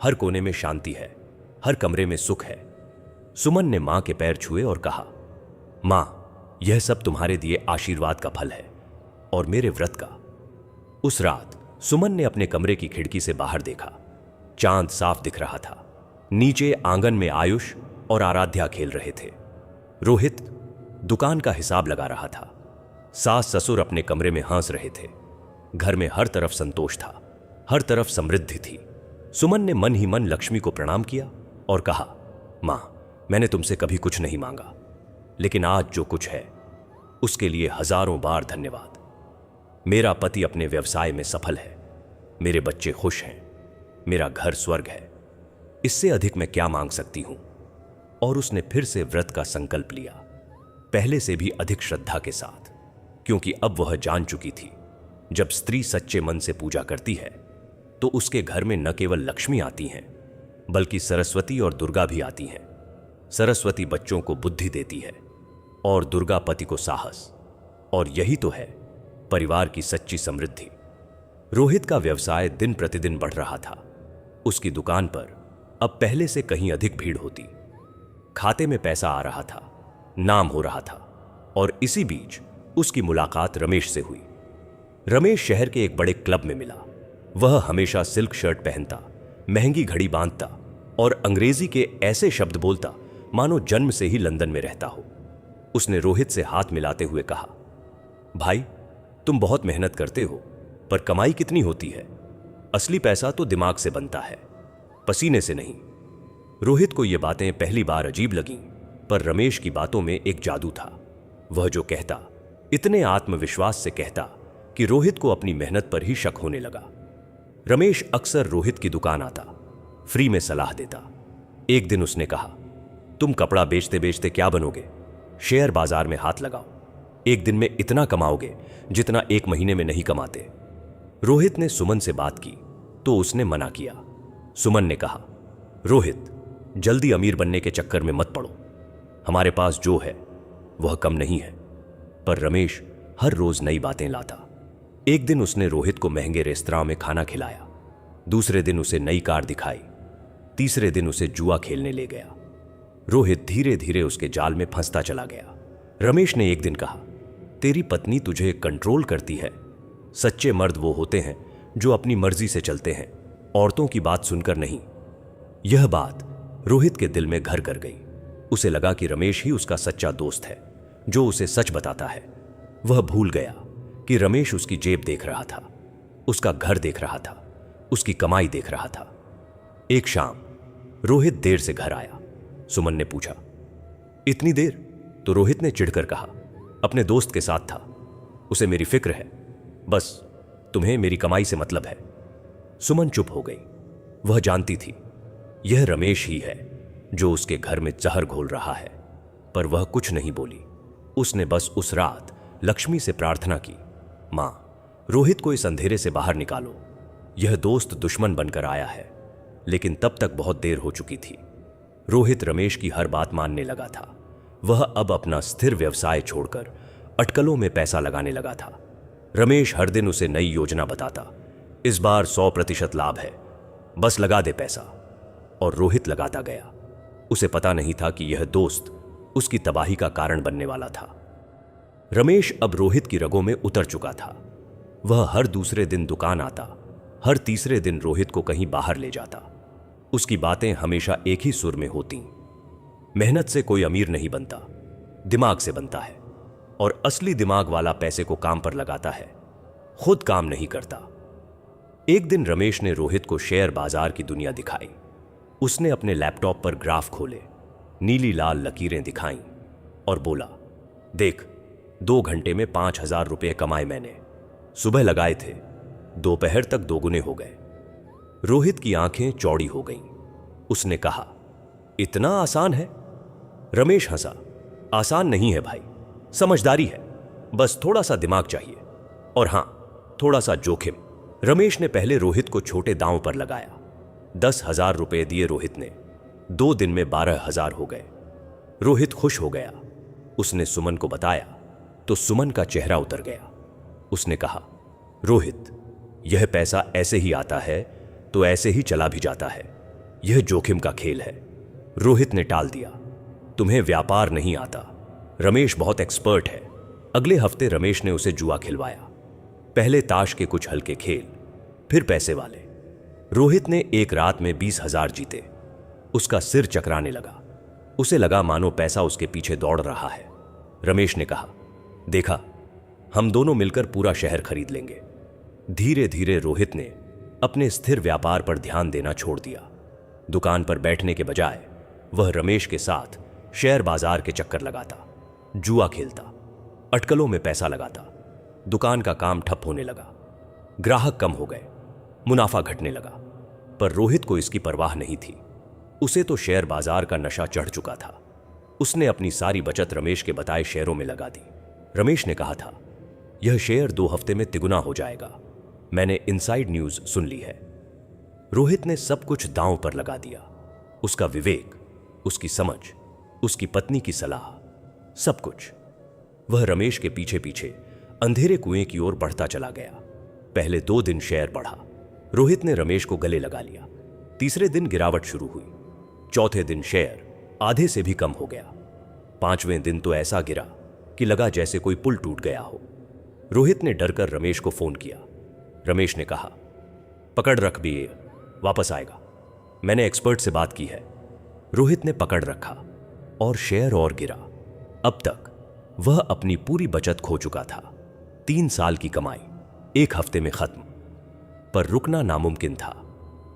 हर कोने में शांति है, हर कमरे में सुख है। सुमन ने मां के पैर छुए और कहा, मां, यह सब तुम्हारे दिए आशीर्वाद का फल है और मेरे व्रत का। उस रात सुमन ने अपने कमरे की खिड़की से बाहर देखा। चांद साफ दिख रहा था। नीचे आंगन में आयुष और आराध्या खेल रहे थे। रोहित दुकान का हिसाब लगा रहा था। सास ससुर अपने कमरे में हंस रहे थे। घर में हर तरफ संतोष था, हर तरफ समृद्धि थी। सुमन ने मन ही मन लक्ष्मी को प्रणाम किया और कहा, मां, मैंने तुमसे कभी कुछ नहीं मांगा, लेकिन आज जो कुछ है उसके लिए हजारों बार धन्यवाद। मेरा पति अपने व्यवसाय में सफल है, मेरे बच्चे खुश हैं, मेरा घर स्वर्ग है। इससे अधिक मैं क्या मांग सकती हूं। और उसने फिर से व्रत का संकल्प लिया, पहले से भी अधिक श्रद्धा के साथ, क्योंकि अब वह जान चुकी थी, जब स्त्री सच्चे मन से पूजा करती है तो उसके घर में न केवल लक्ष्मी आती हैं, बल्कि सरस्वती और दुर्गा भी आती हैं। सरस्वती बच्चों को बुद्धि देती है और दुर्गा पति को साहस, और यही तो है परिवार की सच्ची समृद्धि। रोहित का व्यवसाय दिन प्रतिदिन बढ़ रहा था। उसकी दुकान पर अब पहले से कहीं अधिक भीड़ होती। खाते में पैसा आ रहा था, नाम हो रहा था, और इसी बीच उसकी मुलाकात रमेश से हुई। रमेश शहर के एक बड़े क्लब में मिला। वह हमेशा सिल्क शर्ट पहनता, महंगी घड़ी बांधता और अंग्रेजी के ऐसे शब्द बोलता मानो जन्म से ही लंदन में रहता हो। उसने रोहित से हाथ मिलाते हुए कहा, भाई, तुम बहुत मेहनत करते हो, पर कमाई कितनी होती है? असली पैसा तो दिमाग से बनता है, पसीने से नहीं। रोहित को ये बातें पहली बार अजीब लगीं, पर रमेश की बातों में एक जादू था। वह जो कहता, इतने आत्मविश्वास से कहता कि रोहित को अपनी मेहनत पर ही शक होने लगा। रमेश अक्सर रोहित की दुकान आता, फ्री में सलाह देता। एक दिन उसने कहा, तुम कपड़ा बेचते बेचते क्या बनोगे? शेयर बाजार में हाथ लगाओ। एक दिन में इतना कमाओगे जितना एक महीने में नहीं कमाते। रोहित ने सुमन से बात की तो उसने मना किया। सुमन ने कहा, रोहित, जल्दी अमीर बनने के चक्कर में मत पड़ो। हमारे पास जो है वह कम नहीं है। पर रमेश हर रोज नई बातें लाता। एक दिन उसने रोहित को महंगे रेस्तरां में खाना खिलाया, दूसरे दिन उसे नई कार दिखाई, तीसरे दिन उसे जुआ खेलने ले गया। रोहित धीरे धीरे उसके जाल में फंसता चला गया। रमेश ने एक दिन कहा, तेरी पत्नी तुझे कंट्रोल करती है। सच्चे मर्द वो होते हैं जो अपनी मर्जी से चलते हैं, औरतों की बात सुनकर नहीं। यह बात रोहित के दिल में घर कर गई। उसे लगा कि रमेश ही उसका सच्चा दोस्त है जो उसे सच बताता है। वह भूल गया कि रमेश उसकी जेब देख रहा था, उसका घर देख रहा था, उसकी कमाई देख रहा था। एक शाम रोहित देर से घर आया। सुमन ने पूछा, इतनी देर? तो रोहित ने चिढ़कर कहा, अपने दोस्त के साथ था, उसे मेरी फिक्र है, बस तुम्हें मेरी कमाई से मतलब है। सुमन चुप हो गई। वह जानती थी यह रमेश ही है जो उसके घर में जहर घोल रहा है, पर वह कुछ नहीं बोली। उसने बस उस रात लक्ष्मी से प्रार्थना की, मां, रोहित को इस अंधेरे से बाहर निकालो। यह दोस्त दुश्मन बनकर आया है। लेकिन तब तक बहुत देर हो चुकी थी। रोहित रमेश की हर बात मानने लगा था। वह अब अपना स्थिर व्यवसाय छोड़कर अटकलों में पैसा लगाने लगा था। रमेश हर दिन उसे नई योजना बताता, इस बार 100% लाभ है, बस लगा दे पैसा। और रोहित लगाता गया। उसे पता नहीं था कि यह दोस्त उसकी तबाही का कारण बनने वाला था। रमेश अब रोहित की रगों में उतर चुका था। वह हर दूसरे दिन दुकान आता, हर तीसरे दिन रोहित को कहीं बाहर ले जाता। उसकी बातें हमेशा एक ही सुर में होती, मेहनत से कोई अमीर नहीं बनता, दिमाग से बनता है, और असली दिमाग वाला पैसे को काम पर लगाता है, खुद काम नहीं करता। एक दिन रमेश ने रोहित को शेयर बाजार की दुनिया दिखाई। उसने अपने लैपटॉप पर ग्राफ खोले, नीली लाल लकीरें दिखाईं और बोला, देख, 2 घंटे में 5,000 रुपये कमाए मैंने। सुबह लगाए थे, दोपहर तक 2 गुने हो गए। रोहित की आंखें चौड़ी हो गईं। उसने कहा, इतना आसान है? रमेश हंसा, आसान नहीं है भाई, समझदारी है, बस थोड़ा सा दिमाग चाहिए, और हां, थोड़ा सा जोखिम। रमेश ने पहले रोहित को छोटे दांव पर लगाया। 10,000 रुपये दिए रोहित ने। 2 दिन में 12,000 हो गए। रोहित खुश हो गया। उसने सुमन को बताया तो सुमन का चेहरा उतर गया। उसने कहा, रोहित, यह पैसा ऐसे ही आता है तो ऐसे ही चला भी जाता है, यह जोखिम का खेल है। रोहित ने टाल दिया, तुम्हें व्यापार नहीं आता, रमेश बहुत एक्सपर्ट है। अगले हफ्ते रमेश ने उसे जुआ खिलवाया। पहले ताश के कुछ हल्के खेल, फिर पैसे वाले। रोहित ने एक रात में 20,000 जीते। उसका सिर चकराने लगा। उसे लगा मानो पैसा उसके पीछे दौड़ रहा है। रमेश ने कहा, देखा, हम दोनों मिलकर पूरा शहर खरीद लेंगे। धीरे धीरे रोहित ने अपने स्थिर व्यापार पर ध्यान देना छोड़ दिया। दुकान पर बैठने के बजाय वह रमेश के साथ शेयर बाजार के चक्कर लगाता, जुआ खेलता, अटकलों में पैसा लगाता। दुकान का काम ठप होने लगा, ग्राहक कम हो गए, मुनाफा घटने लगा। पर रोहित को इसकी परवाह नहीं थी। उसे तो शेयर बाजार का नशा चढ़ चुका था। उसने अपनी सारी बचत रमेश के बताए शेयरों में लगा दी। रमेश ने कहा था, यह शेयर 2 हफ्ते में तिगुना हो जाएगा, मैंने इनसाइड न्यूज सुन ली है। रोहित ने सब कुछ दांव पर लगा दिया। उसका विवेक, उसकी समझ, उसकी पत्नी की सलाह, सब कुछ। वह रमेश के पीछे पीछे अंधेरे कुएं की ओर बढ़ता चला गया। पहले 2 दिन शेयर बढ़ा। रोहित ने रमेश को गले लगा लिया। तीसरे दिन गिरावट शुरू हुई। चौथे दिन शेयर आधे से भी कम हो गया। 5वें दिन तो ऐसा गिरा कि लगा जैसे कोई पुल टूट गया हो। रोहित ने डरकर रमेश को फोन किया। रमेश ने कहा, पकड़ रख भी, वापस आएगा, मैंने एक्सपर्ट से बात की है। रोहित ने पकड़ रखा और शेयर और गिरा। अब तक वह अपनी पूरी बचत खो चुका था। 3 साल की कमाई 1 हफ्ते में खत्म। पर रुकना नामुमकिन था।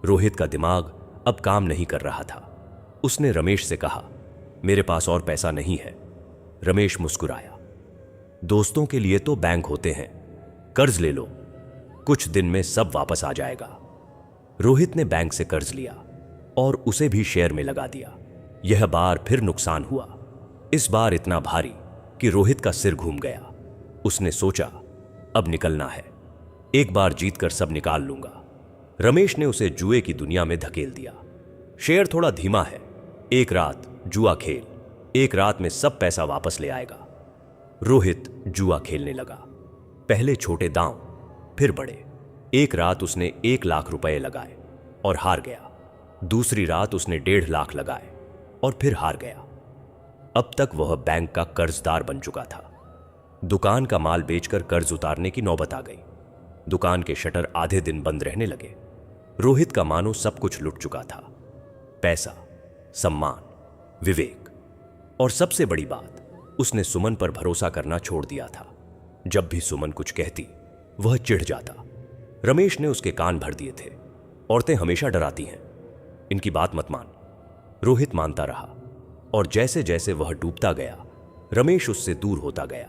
रोहित का दिमाग अब काम नहीं कर रहा था। उसने रमेश से कहा, मेरे पास और पैसा नहीं है। रमेश मुस्कुराया, दोस्तों के लिए तो बैंक होते हैं, कर्ज ले लो, कुछ दिन में सब वापस आ जाएगा। रोहित ने बैंक से कर्ज लिया और उसे भी शेयर में लगा दिया। यह बार फिर नुकसान हुआ। इस बार इतना भारी कि रोहित का सिर घूम गया। उसने सोचा, अब निकलना है, एक बार जीतकर सब निकाल लूंगा। रमेश ने उसे जुए की दुनिया में धकेल दिया। शेर थोड़ा धीमा है, एक रात जुआ खेल, एक रात में सब पैसा वापस ले आएगा। रोहित जुआ खेलने लगा। पहले छोटे दांव, फिर बड़े। एक रात उसने 1 लाख रुपए लगाए और हार गया। दूसरी रात उसने 1.5 लाख लगाए और फिर हार गया। अब तक वह बैंक का कर्जदार बन चुका था। दुकान का माल बेचकर कर्ज उतारने की नौबत आ गई। दुकान के शटर आधे दिन बंद रहने लगे। रोहित का मानो सब कुछ लुट चुका था, पैसा, सम्मान, विवेक, और सबसे बड़ी बात, उसने सुमन पर भरोसा करना छोड़ दिया था। जब भी सुमन कुछ कहती वह चिढ़ जाता। रमेश ने उसके कान भर दिए थे। औरतें हमेशा डराती हैं, इनकी बात मत मान। रोहित मानता रहा और जैसे जैसे वह डूबता गया रमेश उससे दूर होता गया।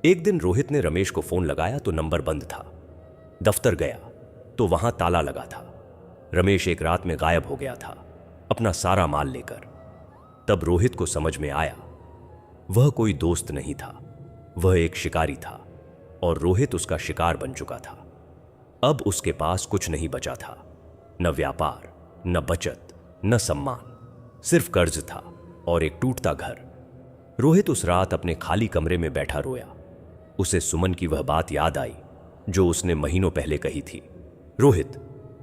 एक दिन रोहित ने रमेश को फोन लगाया तो नंबर बंद था। दफ्तर गया तो वहां ताला लगा था। रमेश एक रात में गायब हो गया था, अपना सारा माल लेकर। तब रोहित को समझ में आया, वह कोई दोस्त नहीं था, वह एक शिकारी था और रोहित उसका शिकार बन चुका था। अब उसके पास कुछ नहीं बचा था, न व्यापार, न बचत, न सम्मान, सिर्फ कर्ज था और एक टूटता घर। रोहित उस रात अपने खाली कमरे में बैठा रोया। उसे सुमन की वह बात याद आई जो उसने महीनों पहले कही थी, रोहित,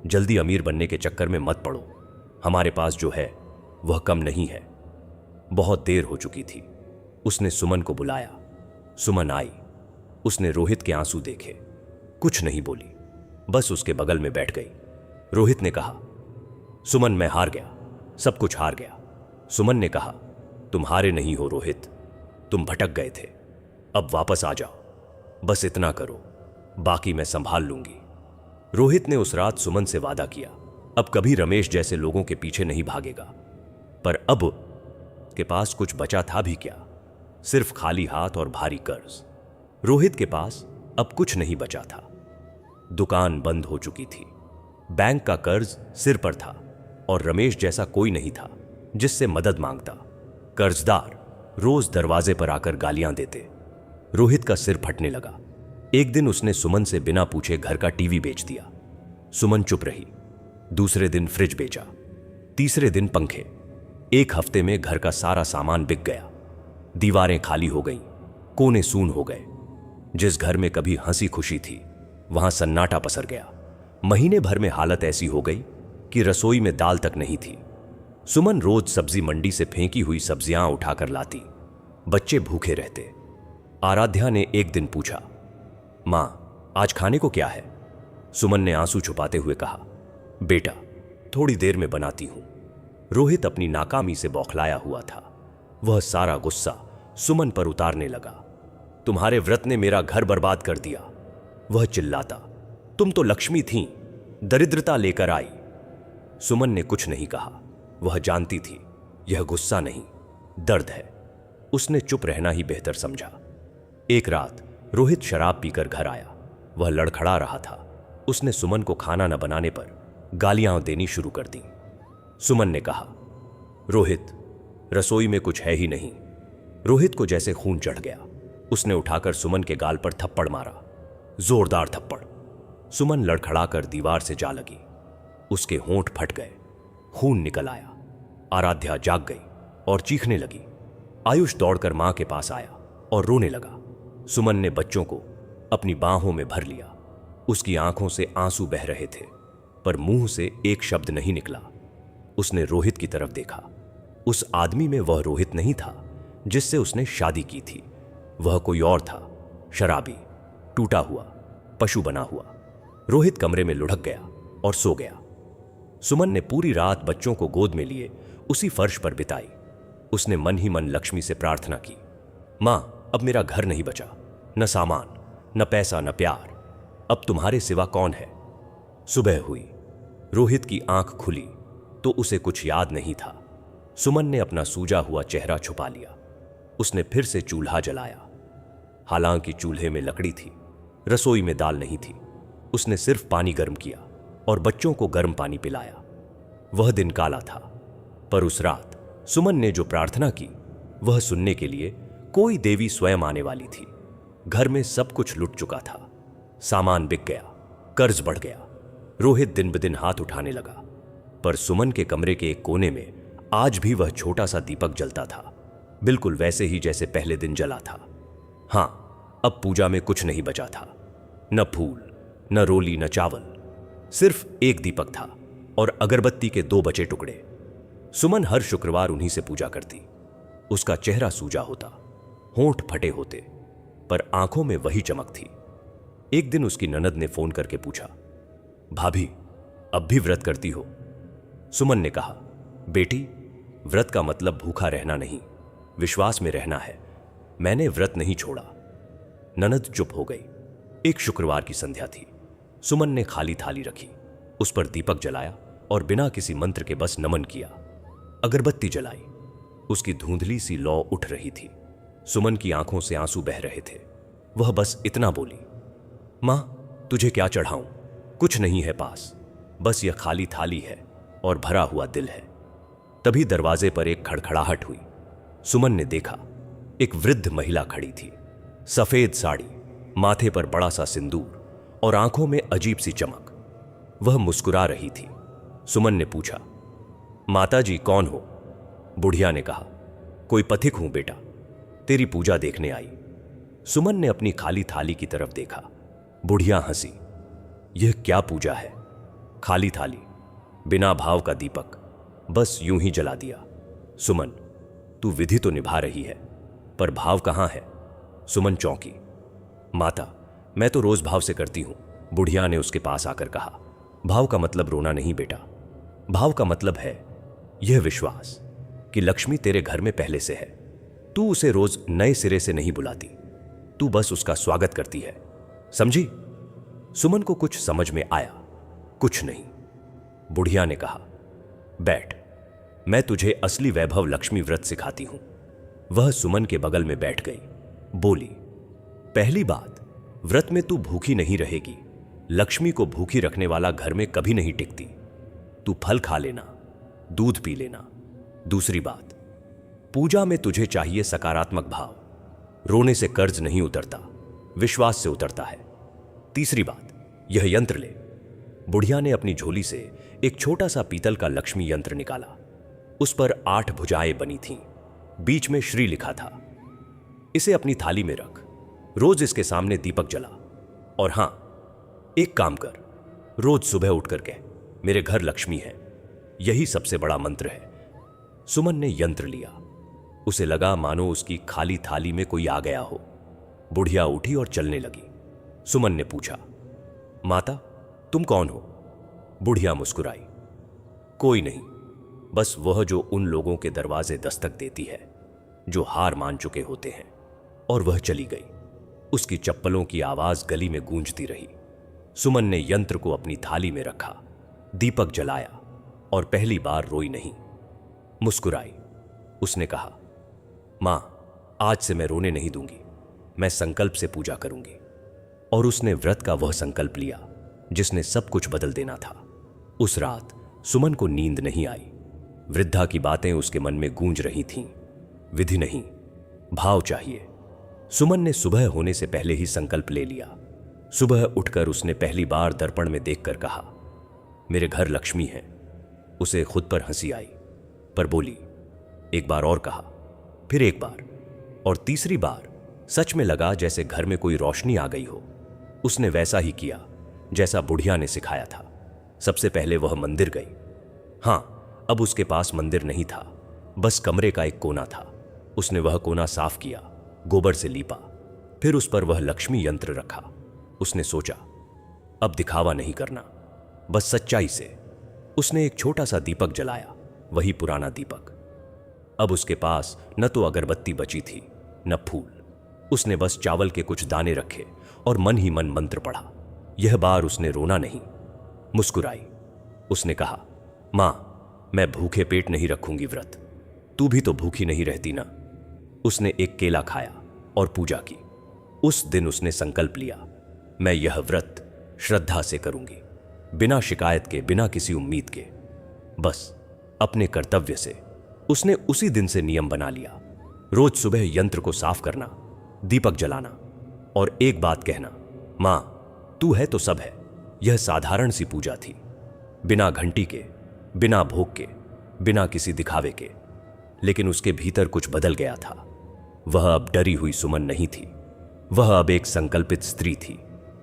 जल्दी अमीर बनने के चक्कर में मत पड़ो, हमारे पास जो है वह कम नहीं है। बहुत देर हो चुकी थी। उसने सुमन को बुलाया। सुमन आई। उसने रोहित के आंसू देखे, कुछ नहीं बोली, बस उसके बगल में बैठ गई। रोहित ने कहा, सुमन, मैं हार गया, सब कुछ हार गया। सुमन ने कहा, तुम हारे नहीं हो रोहित, तुम भटक गए थे, अब वापस आ जाओ, बस इतना करो, बाकी मैं संभाल लूंगी। रोहित ने उस रात सुमन से वादा किया, अब कभी रमेश जैसे लोगों के पीछे नहीं भागेगा। पर अब के पास कुछ बचा था भी क्या, सिर्फ खाली हाथ और भारी कर्ज। रोहित के पास अब कुछ नहीं बचा था। दुकान बंद हो चुकी थी, बैंक का कर्ज सिर पर था और रमेश जैसा कोई नहीं था जिससे मदद मांगता। कर्जदार रोज दरवाजे पर आकर गालियां देते। रोहित का सिर फटने लगा। एक दिन उसने सुमन से बिना पूछे घर का टीवी बेच दिया। सुमन चुप रही। दूसरे दिन फ्रिज बेचा, तीसरे दिन पंखे। एक हफ्ते में घर का सारा सामान बिक गया। दीवारें खाली हो गईं, कोने सून हो गए। जिस घर में कभी हंसी खुशी थी वहां सन्नाटा पसर गया। महीने भर में हालत ऐसी हो गई कि रसोई में दाल तक नहीं थी। सुमन रोज सब्जी मंडी से फेंकी हुई सब्जियां उठाकर लाती। बच्चे भूखे रहते। आराध्या ने एक दिन पूछा, मां, आज खाने को क्या है? सुमन ने आंसू छुपाते हुए कहा, बेटा, थोड़ी देर में बनाती हूं। रोहित अपनी नाकामी से बौखलाया हुआ था। वह सारा गुस्सा सुमन पर उतारने लगा। तुम्हारे व्रत ने मेरा घर बर्बाद कर दिया। वह चिल्लाता, तुम तो लक्ष्मी थीं, दरिद्रता लेकर आई। सुमन ने कुछ नहीं कहा। वह जानती थी यह गुस्सा नहीं, दर्द है। उसने चुप रहना ही बेहतर समझा। एक रात रोहित शराब पीकर घर आया। वह लड़खड़ा रहा था। उसने सुमन को खाना न बनाने पर गालियां देनी शुरू कर दी। सुमन ने कहा, रोहित, रसोई में कुछ है ही नहीं। रोहित को जैसे खून चढ़ गया। उसने उठाकर सुमन के गाल पर थप्पड़ मारा, जोरदार थप्पड़। सुमन लड़खड़ाकर दीवार से जा लगी। उसके होंठ फट गए, खून निकल आया। आराध्या जाग गई और चीखने लगी। आयुष दौड़कर मां के पास आया और रोने लगा। सुमन ने बच्चों को अपनी बाहों में भर लिया। उसकी आंखों से आंसू बह रहे थे पर मुंह से एक शब्द नहीं निकला। उसने रोहित की तरफ देखा। उस आदमी में वह रोहित नहीं था जिससे उसने शादी की थी। वह कोई और था, शराबी, टूटा हुआ, पशु बना हुआ। रोहित कमरे में लुढ़क गया और सो गया। सुमन ने पूरी रात बच्चों को गोद में लिए उसी फर्श पर बिताई। उसने मन ही मन लक्ष्मी से प्रार्थना की, मां, अब मेरा घर नहीं बचा, न सामान, न पैसा, न प्यार। अब तुम्हारे सिवा कौन है? सुबह हुई। रोहित की आंख खुली तो उसे कुछ याद नहीं था। सुमन ने अपना सूजा हुआ चेहरा छुपा लिया। उसने फिर से चूल्हा जलाया। हालांकि चूल्हे में लकड़ी थी, रसोई में दाल नहीं थी। उसने सिर्फ पानी गर्म किया और बच्चों को गर्म पानी पिलाया। वह दिन काला था, पर उस रात सुमन ने जो प्रार्थना की वह सुनने के लिए कोई देवी स्वयं आने वाली थी। घर में सब कुछ लुट चुका था। सामान बिक गया, कर्ज बढ़ गया। रोहित दिन ब दिन हाथ उठाने लगा, पर सुमन के कमरे के एक कोने में आज भी वह छोटा सा दीपक जलता था, बिल्कुल वैसे ही जैसे पहले दिन जला था। हां, अब पूजा में कुछ नहीं बचा था, न फूल, न रोली, न चावल। सिर्फ एक दीपक था और अगरबत्ती के 2 बचे टुकड़े। सुमन हर शुक्रवार उन्हीं से पूजा करती। उसका चेहरा सूजा होता, होंठ फटे होते, पर आंखों में वही चमक थी। एक दिन उसकी ननद ने फोन करके पूछा, भाभी अब भी व्रत करती हो? सुमन ने कहा, बेटी, व्रत का मतलब भूखा रहना नहीं, विश्वास में रहना है। मैंने व्रत नहीं छोड़ा। ननद चुप हो गई। एक शुक्रवार की संध्या थी। सुमन ने खाली थाली रखी, उस पर दीपक जलाया और बिना किसी मंत्र के बस नमन किया। अगरबत्ती जलाई। उसकी धुंधली सी लौ उठ रही थी। सुमन की आंखों से आंसू बह रहे थे। वह बस इतना बोली, मां, तुझे क्या चढ़ाऊं? कुछ नहीं है पास, बस यह खाली थाली है और भरा हुआ दिल है। तभी दरवाजे पर एक खड़खड़ाहट हुई। सुमन ने देखा, एक वृद्ध महिला खड़ी थी। सफेद साड़ी, माथे पर बड़ा सा सिंदूर और आंखों में अजीब सी चमक। वह मुस्कुरा रही थी। सुमन ने पूछा, माताजी कौन हो? बुढ़िया ने कहा, कोई पथिक हूं बेटा, तेरी पूजा देखने आई। सुमन ने अपनी खाली थाली की तरफ देखा। बुढ़िया हंसी, यह क्या पूजा है? खाली थाली, बिना भाव का दीपक, बस यूं ही जला दिया। सुमन, तू विधि तो निभा रही है, पर भाव कहां है? सुमन चौंकी। माता, मैं तो रोज भाव से करती हूं, बुढ़िया ने उसके पास आकर कहा। भाव का मतलब रोना नहीं बेटा, भाव का मतलब है यह विश्वास कि लक्ष्मी तेरे घर में पहले से है। तू उसे रोज नए सिरे से नहीं बुलाती, तू बस उसका स्वागत करती है, समझी? सुमन को कुछ समझ में आया, कुछ नहीं। बुढ़िया ने कहा, बैठ, मैं तुझे असली वैभव लक्ष्मी व्रत सिखाती हूं। वह सुमन के बगल में बैठ गई। बोली, पहली बात, व्रत में तू भूखी नहीं रहेगी। लक्ष्मी को भूखी रखने वाला घर में कभी नहीं टिकती। तू फल खा लेना, दूध पी लेना। दूसरी बात, पूजा में तुझे चाहिए सकारात्मक भाव। रोने से कर्ज नहीं उतरता, विश्वास से उतरता है। तीसरी बात, यह यंत्र ले। बुढ़िया ने अपनी झोली से एक छोटा सा पीतल का लक्ष्मी यंत्र निकाला। उस पर 8 भुजाएं बनी थीं, बीच में श्री लिखा था। इसे अपनी थाली में रख, रोज इसके सामने दीपक जला। और हां, एक काम कर, रोज सुबह उठकर कह, मेरे घर लक्ष्मी है। यही सबसे बड़ा मंत्र है। सुमन ने यंत्र लिया। उसे लगा मानो उसकी खाली थाली में कोई आ गया हो। बुढ़िया उठी और चलने लगी। सुमन ने पूछा, माता, तुम कौन हो? बुढ़िया मुस्कुराई, कोई नहीं, बस वह जो उन लोगों के दरवाजे दस्तक देती है जो हार मान चुके होते हैं। और वह चली गई। उसकी चप्पलों की आवाज गली में गूंजती रही। सुमन ने यंत्र को अपनी थाली में रखा, दीपक जलाया और पहली बार रोई नहीं, मुस्कुराई। उसने कहा, मां, आज से मैं रोने नहीं दूंगी, मैं संकल्प से पूजा करूंगी। और उसने व्रत का वह संकल्प लिया जिसने सब कुछ बदल देना था। उस रात सुमन को नींद नहीं आई। वृद्धा की बातें उसके मन में गूंज रही थीं। विधि नहीं, भाव चाहिए। सुमन ने सुबह होने से पहले ही संकल्प ले लिया। सुबह उठकर उसने पहली बार दर्पण में देखकर कहा, मेरे घर लक्ष्मी है। उसे खुद पर हंसी आई, पर बोली। एक बार और कहा, फिर एक बार, और तीसरी बार सच में लगा जैसे घर में कोई रोशनी आ गई हो। उसने वैसा ही किया जैसा बुढ़िया ने सिखाया था। सबसे पहले वह मंदिर गई। हां, अब उसके पास मंदिर नहीं था, बस कमरे का एक कोना था। उसने वह कोना साफ किया, गोबर से लीपा, फिर उस पर वह लक्ष्मी यंत्र रखा। उसने सोचा, अब दिखावा नहीं करना, बस सच्चाई से। उसने एक छोटा सा दीपक जलाया, वही पुराना दीपक। अब उसके पास न तो अगरबत्ती बची थी, न फूल। उसने बस चावल के कुछ दाने रखे और मन ही मन मंत्र पढ़ा। यह बार उसने रोना नहीं, मुस्कुराई। उसने कहा, मां, मैं भूखे पेट नहीं रखूंगी व्रत, तू भी तो भूखी नहीं रहती ना। उसने एक केला खाया और पूजा की। उस दिन उसने संकल्प लिया, मैं यह व्रत श्रद्धा से करूंगी, बिना शिकायत के, बिना किसी उम्मीद के, बस अपने कर्तव्य से। उसने उसी दिन से नियम बना लिया, रोज सुबह यंत्र को साफ करना, दीपक जलाना, और एक बात कहना, मां तू है तो सब है। यह साधारण सी पूजा थी, बिना घंटी के, बिना भोग के, बिना किसी दिखावे के। लेकिन उसके भीतर कुछ बदल गया था। वह अब डरी हुई सुमन नहीं थी, वह अब एक संकल्पित स्त्री थी।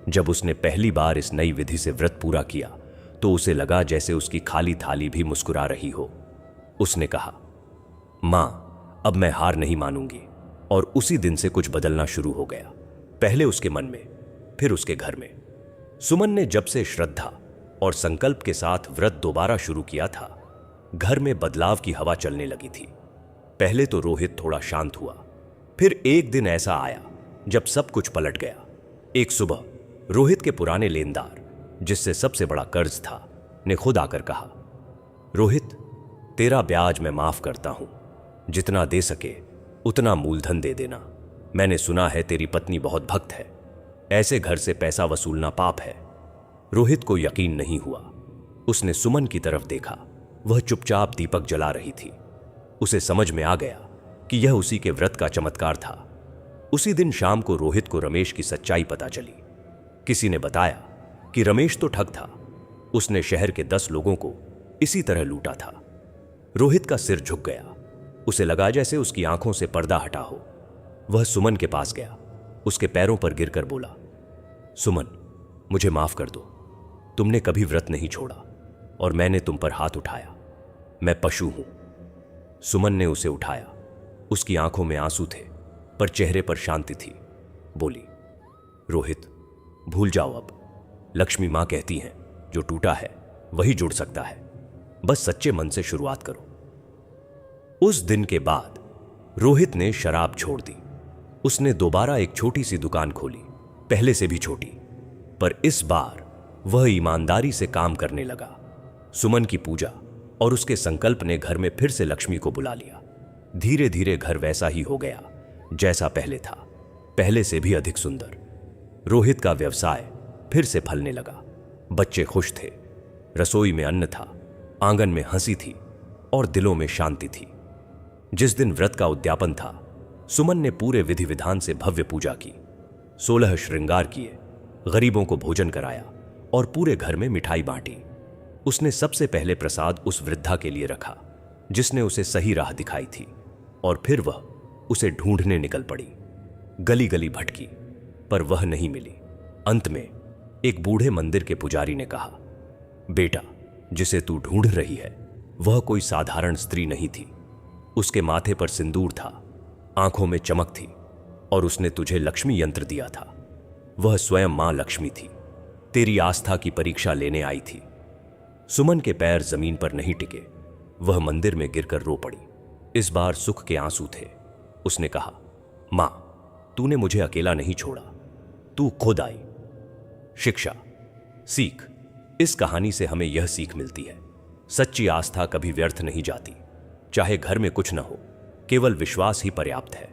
जब उसने पहली बार इस नई विधि से व्रत पूरा किया तो उसे लगा जैसे उसकी खाली थाली भी मुस्कुरा रही हो। उसने कहा, मां अब मैं हार नहीं मानूंगी। और उसी दिन से कुछ बदलना शुरू हो गया, पहले उसके मन में, फिर उसके घर में। सुमन ने जब से श्रद्धा और संकल्प के साथ व्रत दोबारा शुरू किया था, घर में बदलाव की हवा चलने लगी थी। पहले तो रोहित थोड़ा शांत हुआ, फिर एक दिन ऐसा आया जब सब कुछ पलट गया। एक सुबह रोहित के पुराने लेनदार, जिससे सबसे बड़ा कर्ज था, ने खुद आकर कहा, रोहित तेरा ब्याज मैं माफ करता हूं, जितना दे सके उतना मूलधन दे देना। मैंने सुना है तेरी पत्नी बहुत भक्त है, ऐसे घर से पैसा वसूलना पाप है। रोहित को यकीन नहीं हुआ। उसने सुमन की तरफ देखा, वह चुपचाप दीपक जला रही थी। उसे समझ में आ गया कि यह उसी के व्रत का चमत्कार था। उसी दिन शाम को रोहित को रमेश की सच्चाई पता चली। किसी ने बताया कि रमेश तो ठग था, उसने शहर के 10 लोगों को इसी तरह लूटा था। रोहित का सिर झुक गया, उसे लगा जैसे उसकी आंखों से पर्दा हटा हो। वह सुमन के पास गया, उसके पैरों पर गिरकर बोला, सुमन मुझे माफ कर दो, तुमने कभी व्रत नहीं छोड़ा और मैंने तुम पर हाथ उठाया, मैं पशु हूं। सुमन ने उसे उठाया, उसकी आंखों में आंसू थे पर चेहरे पर शांति थी। बोली, रोहित भूल जाओ अब, लक्ष्मी मां कहती हैं जो टूटा है वही जुड़ सकता है, बस सच्चे मन से शुरुआत करो। उस दिन के बाद रोहित ने शराब छोड़ दी। उसने दोबारा एक छोटी सी दुकान खोली, पहले से भी छोटी, पर इस बार वह ईमानदारी से काम करने लगा। सुमन की पूजा और उसके संकल्प ने घर में फिर से लक्ष्मी को बुला लिया। धीरे धीरे घर वैसा ही हो गया जैसा पहले था, पहले से भी अधिक सुंदर। रोहित का व्यवसाय फिर से फलने लगा, बच्चे खुश थे, रसोई में अन्न था, आंगन में हंसी थी और दिलों में शांति थी। जिस दिन व्रत का उद्यापन था, सुमन ने पूरे विधि विधान से भव्य पूजा की, 16 श्रृंगार किए, गरीबों को भोजन कराया और पूरे घर में मिठाई बांटी। उसने सबसे पहले प्रसाद उस वृद्धा के लिए रखा जिसने उसे सही राह दिखाई थी, और फिर वह उसे ढूंढने निकल पड़ी। गली गली भटकी पर वह नहीं मिली। अंत में एक बूढ़े मंदिर के पुजारी ने कहा, बेटा जिसे तू ढूंढ रही है वह कोई साधारण स्त्री नहीं थी। उसके माथे पर सिंदूर था, आंखों में चमक थी और उसने तुझे लक्ष्मी यंत्र दिया था। वह स्वयं मां लक्ष्मी थी, तेरी आस्था की परीक्षा लेने आई थी। सुमन के पैर जमीन पर नहीं टिके, वह मंदिर में गिरकर रो पड़ी। इस बार सुख के आंसू थे। उसने कहा, मां तूने मुझे अकेला नहीं छोड़ा, तू खुद आई। शिक्षा, सीख। इस कहानी से हमें यह सीख मिलती है, सच्ची आस्था कभी व्यर्थ नहीं जाती। चाहे घर में कुछ न हो, केवल विश्वास ही पर्याप्त है।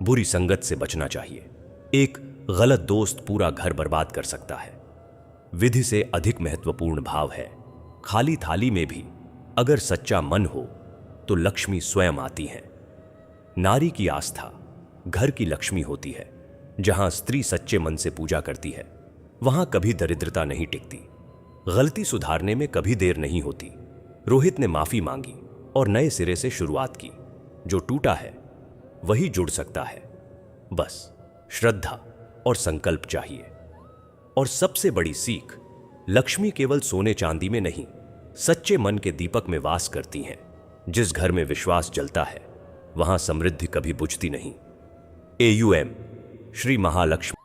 बुरी संगत से बचना चाहिए, एक गलत दोस्त पूरा घर बर्बाद कर सकता है। विधि से अधिक महत्वपूर्ण भाव है, खाली थाली में भी अगर सच्चा मन हो तो लक्ष्मी स्वयं आती है। नारी की आस्था घर की लक्ष्मी होती है। जहां स्त्री सच्चे मन से पूजा करती है वहां कभी दरिद्रता नहीं टिकती। गलती सुधारने में कभी देर नहीं होती। रोहित ने माफी मांगी और नए सिरे से शुरुआत की। जो टूटा है वही जुड़ सकता है, बस श्रद्धा और संकल्प चाहिए। और सबसे बड़ी सीख, लक्ष्मी केवल सोने चांदी में नहीं, सच्चे मन के दीपक में वास करती हैं। जिस घर में विश्वास जलता है वहां समृद्धि कभी बुझती नहीं। AUM श्री महालक्ष्मी।